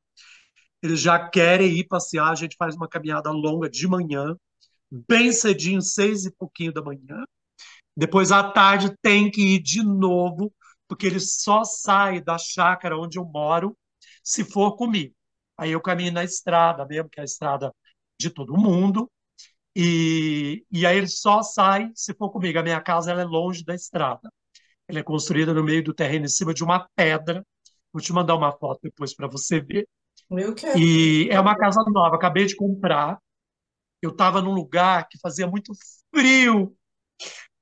Eles já querem ir passear. A gente faz uma caminhada longa de manhã, bem cedinho, 6 e pouquinho da manhã. Depois à tarde tem que ir de novo, porque eles só saem da chácara onde eu moro se for comigo. Aí eu caminho na estrada mesmo, que é a estrada de todo mundo, e aí eles só saem se for comigo. A minha casa ela é longe da estrada. Ela é construída no meio do terreno, em cima de uma pedra. Vou te mandar uma foto depois para você ver. Eu quero. E é uma casa nova, acabei de comprar. Eu estava num lugar que fazia muito frio,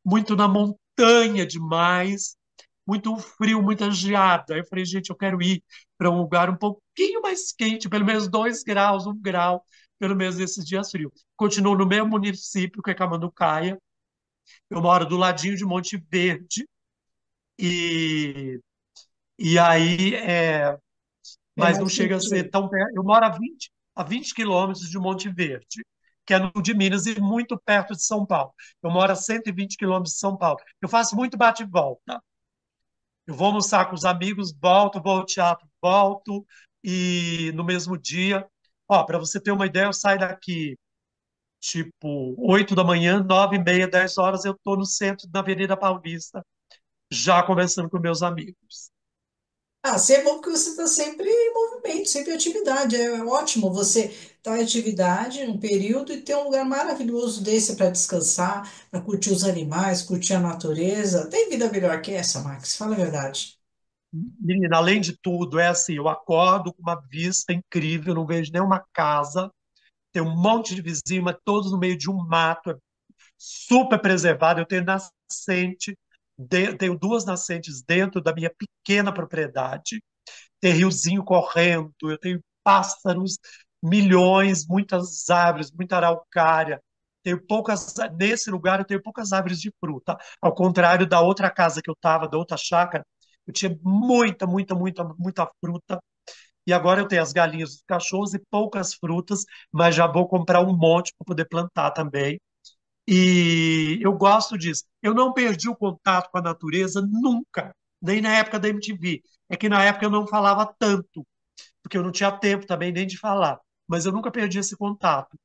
muito na montanha demais, muito frio, muita geada. Aí eu falei, gente, eu quero ir para um lugar um pouquinho mais quente, pelo menos 2 graus, 1 grau, pelo menos esses dias frios. Continuo no mesmo município, que é Camanducaia. Eu moro do ladinho de Monte Verde. E, e aí, É mas não mais chega a ser quentinho. tão perto. Eu moro a 20 quilômetros de Monte Verde, que é no de Minas e muito perto de São Paulo. Eu moro a 120 quilômetros de São Paulo. Eu faço muito bate e volta. Eu vou almoçar com os amigos, volto, vou ao teatro, volto, e no mesmo dia. Ó, para você ter uma ideia, eu saio daqui tipo 8 da manhã, 9h30, 10 horas, eu estou no centro da Avenida Paulista, já conversando com meus amigos. Ah, se é bom porque você está sempre em movimento, sempre em atividade. É ótimo você estar em atividade num período e ter um lugar maravilhoso desse para descansar, para curtir os animais, curtir a natureza. Tem vida melhor que essa, Max? Fala a verdade. Menina, além de tudo, é assim, eu acordo com uma vista incrível, não vejo nenhuma casa, tem um monte de vizinhos, mas todos no meio de um mato, é super preservado. Eu tenho nascente, tenho 2 nascentes dentro da minha pequena propriedade, tem riozinho correndo, eu tenho pássaros, milhões, muitas árvores, muita araucária. Tenho poucas, nesse lugar eu tenho poucas árvores de fruta. Ao contrário da outra casa que eu estava, da outra chácara, eu tinha muita, muita, muita, muita fruta. E agora eu tenho as galinhas, os cachorros e poucas frutas, mas já vou comprar um monte para poder plantar também. E eu gosto disso. Eu não perdi o contato com a natureza nunca, nem na época da MTV. É que na época eu não falava tanto, porque eu não tinha tempo também nem de falar. Mas eu nunca perdi esse contato.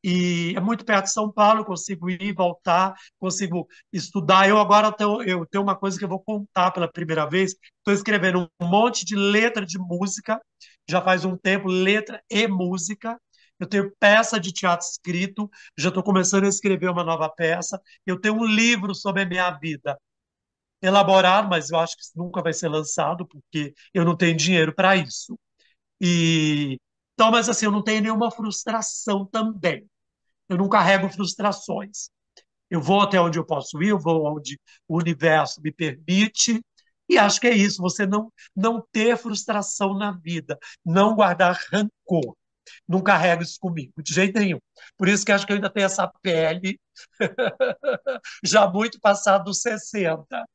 E é muito perto de São Paulo, eu consigo ir e voltar, consigo estudar. Eu tenho uma coisa que eu vou contar pela primeira vez. Estou escrevendo um monte de letra de música, já faz um tempo, letra e música. Eu tenho peça de teatro escrito, já estou começando a escrever uma nova peça. Eu tenho um livro sobre a minha vida, elaborado, mas eu acho que isso nunca vai ser lançado, porque eu não tenho dinheiro para isso. E então, mas assim, eu não tenho nenhuma frustração também. Eu não carrego frustrações. Eu vou até onde eu posso ir, eu vou onde o universo me permite, e acho que é isso, você não ter frustração na vida, não guardar rancor. Não carrego isso comigo, de jeito nenhum. Por isso que acho que eu ainda tenho essa pele, já muito passado dos 60.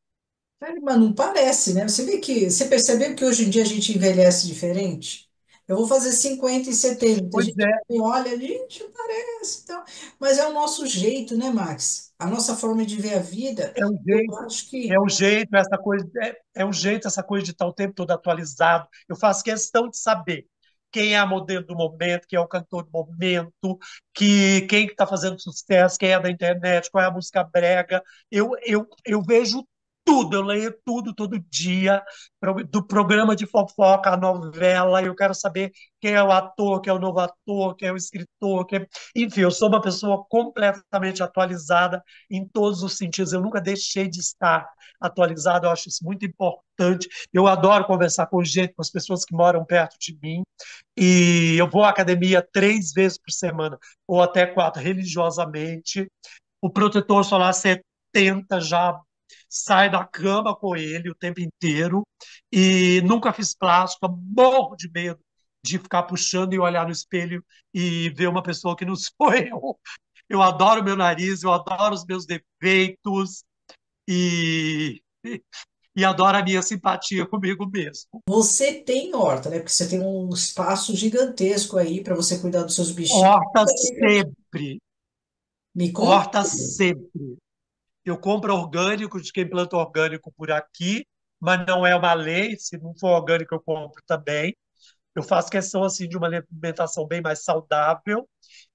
É, mas não parece, né? Você vê que você percebeu que hoje em dia a gente envelhece diferente? Eu vou fazer 50 em setembro. Tem Pois gente é, que olha, gente, não parece, então. Mas é o nosso jeito, né, Max? A nossa forma de ver a vida. é um Eu jeito, acho é que um jeito, essa coisa, é um jeito essa coisa de estar o tempo todo atualizado. Eu faço questão de saber quem é a modelo do momento, quem é o cantor do momento, quem está fazendo sucesso, quem é da internet, qual é a música brega. Eu vejo tudo, eu leio tudo todo dia, do programa de fofoca, a novela, eu quero saber quem é o ator, quem é o novo ator, quem é o escritor, enfim, eu sou uma pessoa completamente atualizada em todos os sentidos. Eu nunca deixei de estar atualizado, eu acho isso muito importante. Eu adoro conversar com gente, com as pessoas que moram perto de mim, e eu vou à academia 3 vezes por semana, ou até 4, religiosamente. O protetor solar 70 já sai da cama com ele o tempo inteiro, e nunca fiz plástica, morro de medo de ficar puxando e olhar no espelho e ver uma pessoa que não sou eu. Eu adoro meu nariz, eu adoro os meus defeitos e, e adoro a minha simpatia comigo mesmo. você tem horta, né? Porque você tem um espaço gigantesco aí para você cuidar dos seus bichinhos. Horta sempre, Me conta. horta sempre. Eu compro orgânico de quem planta orgânico por aqui, mas não é uma lei, se não for orgânico eu compro também. Eu faço questão assim de uma alimentação bem mais saudável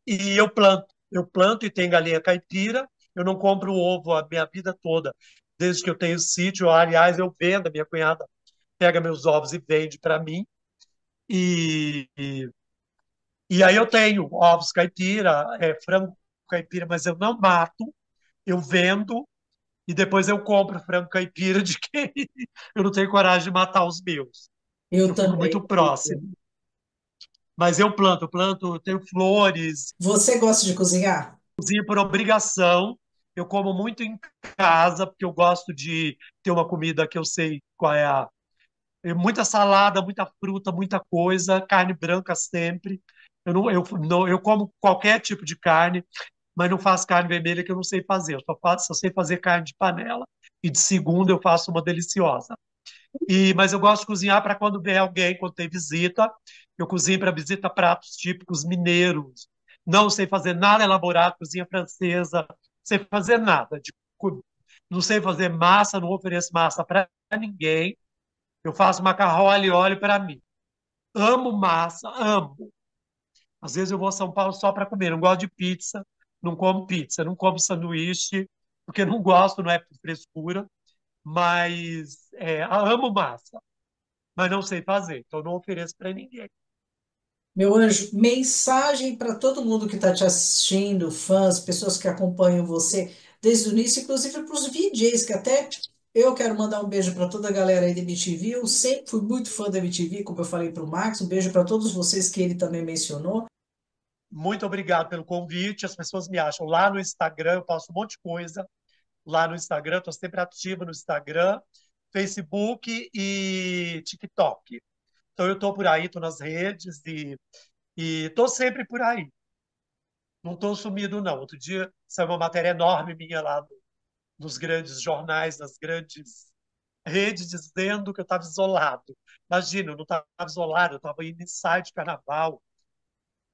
e eu planto e tenho galinha caipira. Eu não compro ovo a minha vida toda, desde que eu tenho sítio. Aliás, eu vendo, a minha cunhada pega meus ovos e vende para mim. E aí eu tenho ovos caipira, frango caipira, mas eu não mato, eu vendo e depois eu compro frango caipira de quem eu não tenho coragem de matar os meus. Eu Eu fico também. muito próximo. Mas eu planto, eu tenho flores, Você gosta de cozinhar? cozinho por obrigação. Eu como muito em casa, porque eu gosto de ter uma comida que eu sei qual é a. Muita salada, muita fruta, muita coisa, carne branca sempre. Eu como qualquer tipo de carne, mas não faço carne vermelha que eu não sei fazer. Só sei fazer carne de panela. E de segunda eu faço uma deliciosa. Mas eu gosto de cozinhar para quando vem alguém, quando tem visita. Eu cozinho para visita pratos típicos mineiros. Não sei fazer nada elaborado, cozinha francesa, não sei fazer nada. Não sei fazer massa, não ofereço massa para ninguém. Eu faço macarrão alho e óleo para mim. Amo massa, amo. Às vezes eu vou a São Paulo só para comer. Não gosto de pizza, não como sanduíche, porque não gosto, não é por frescura. Mas amo massa, mas não sei fazer, então não ofereço para ninguém. Meu anjo, mensagem para todo mundo que está te assistindo, fãs, pessoas que acompanham você desde o início, inclusive para os VJs, que até eu quero mandar um beijo para toda a galera aí da MTV. Eu sempre fui muito fã da MTV, como eu falei para o Max. Um beijo para todos vocês que ele também mencionou. Muito obrigado pelo convite. As pessoas me acham lá no Instagram, eu posto um monte de coisa lá no Instagram, estou sempre ativo no Instagram, Facebook e TikTok. Então eu estou por aí, estou nas redes e estou sempre por aí. Não estou sumido, não. Outro dia saiu uma matéria enorme minha lá nos grandes jornais, nas grandes redes, dizendo que eu estava isolado. Imagina, eu não estava isolado, eu estava indo em ensaio de carnaval,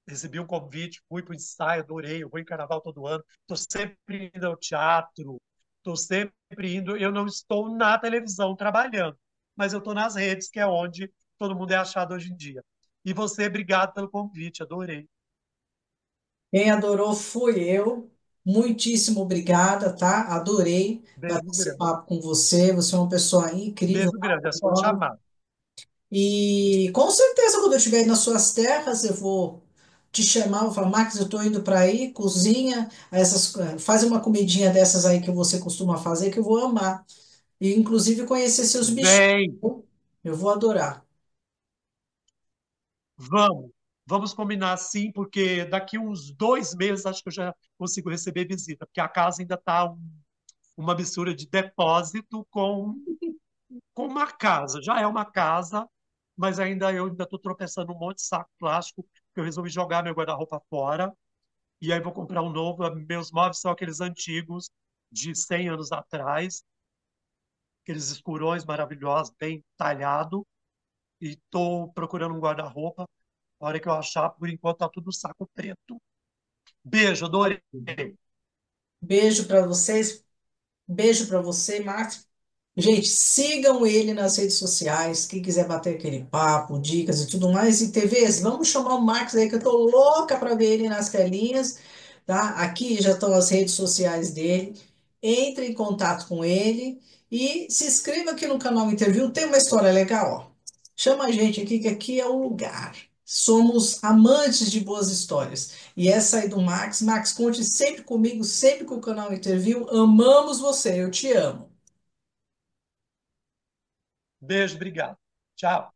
recebi um convite, fui para o ensaio, adorei, eu vou em carnaval todo ano, estou sempre indo ao teatro, estou sempre indo, eu não estou na televisão trabalhando, mas eu estou nas redes, que é onde todo mundo é achado hoje em dia. E você, obrigado pelo convite, adorei. Quem adorou fui eu. Muitíssimo obrigada, tá? Adorei bater Beijo esse grande. papo com você. Você é uma pessoa incrível, Beijo grande, é só maravilhosa. chamar. E com certeza, quando eu estiver aí nas suas terras, eu vou te chamar, vou falar, Max, eu estou indo para aí, cozinha, faz uma comidinha dessas aí que você costuma fazer, que eu vou amar. E inclusive conhecer seus bichinhos. Vem, Eu vou adorar. vamos. Vamos combinar sim, porque daqui uns 2 meses acho que eu já consigo receber visita, porque a casa ainda está uma mistura de depósito com uma casa. Já é uma casa, mas eu ainda estou tropeçando um monte de saco plástico, que eu resolvi jogar meu guarda-roupa fora, e aí vou comprar um novo. Meus móveis são aqueles antigos, de 100 anos atrás, aqueles escurões maravilhosos, bem talhado, e estou procurando um guarda-roupa. A hora que eu achar, por enquanto, tá tudo saco preto. Beijo, adorei. Beijo para vocês, beijo para você, Max. Gente, sigam ele nas redes sociais. Quem quiser bater aquele papo, dicas e tudo mais. E TVs, vamos chamar o Max aí, que eu tô louca para ver ele nas telinhas, tá? Aqui já estão as redes sociais dele. Entre em contato com ele e se inscreva aqui no canal Interview. Tem uma história legal, ó. Chama a gente aqui, que aqui é o lugar. Somos amantes de boas histórias. E essa aí do Max. Max, conte sempre comigo, sempre com o canal Interview. Amamos você, eu te amo. Beijo, obrigado. Tchau.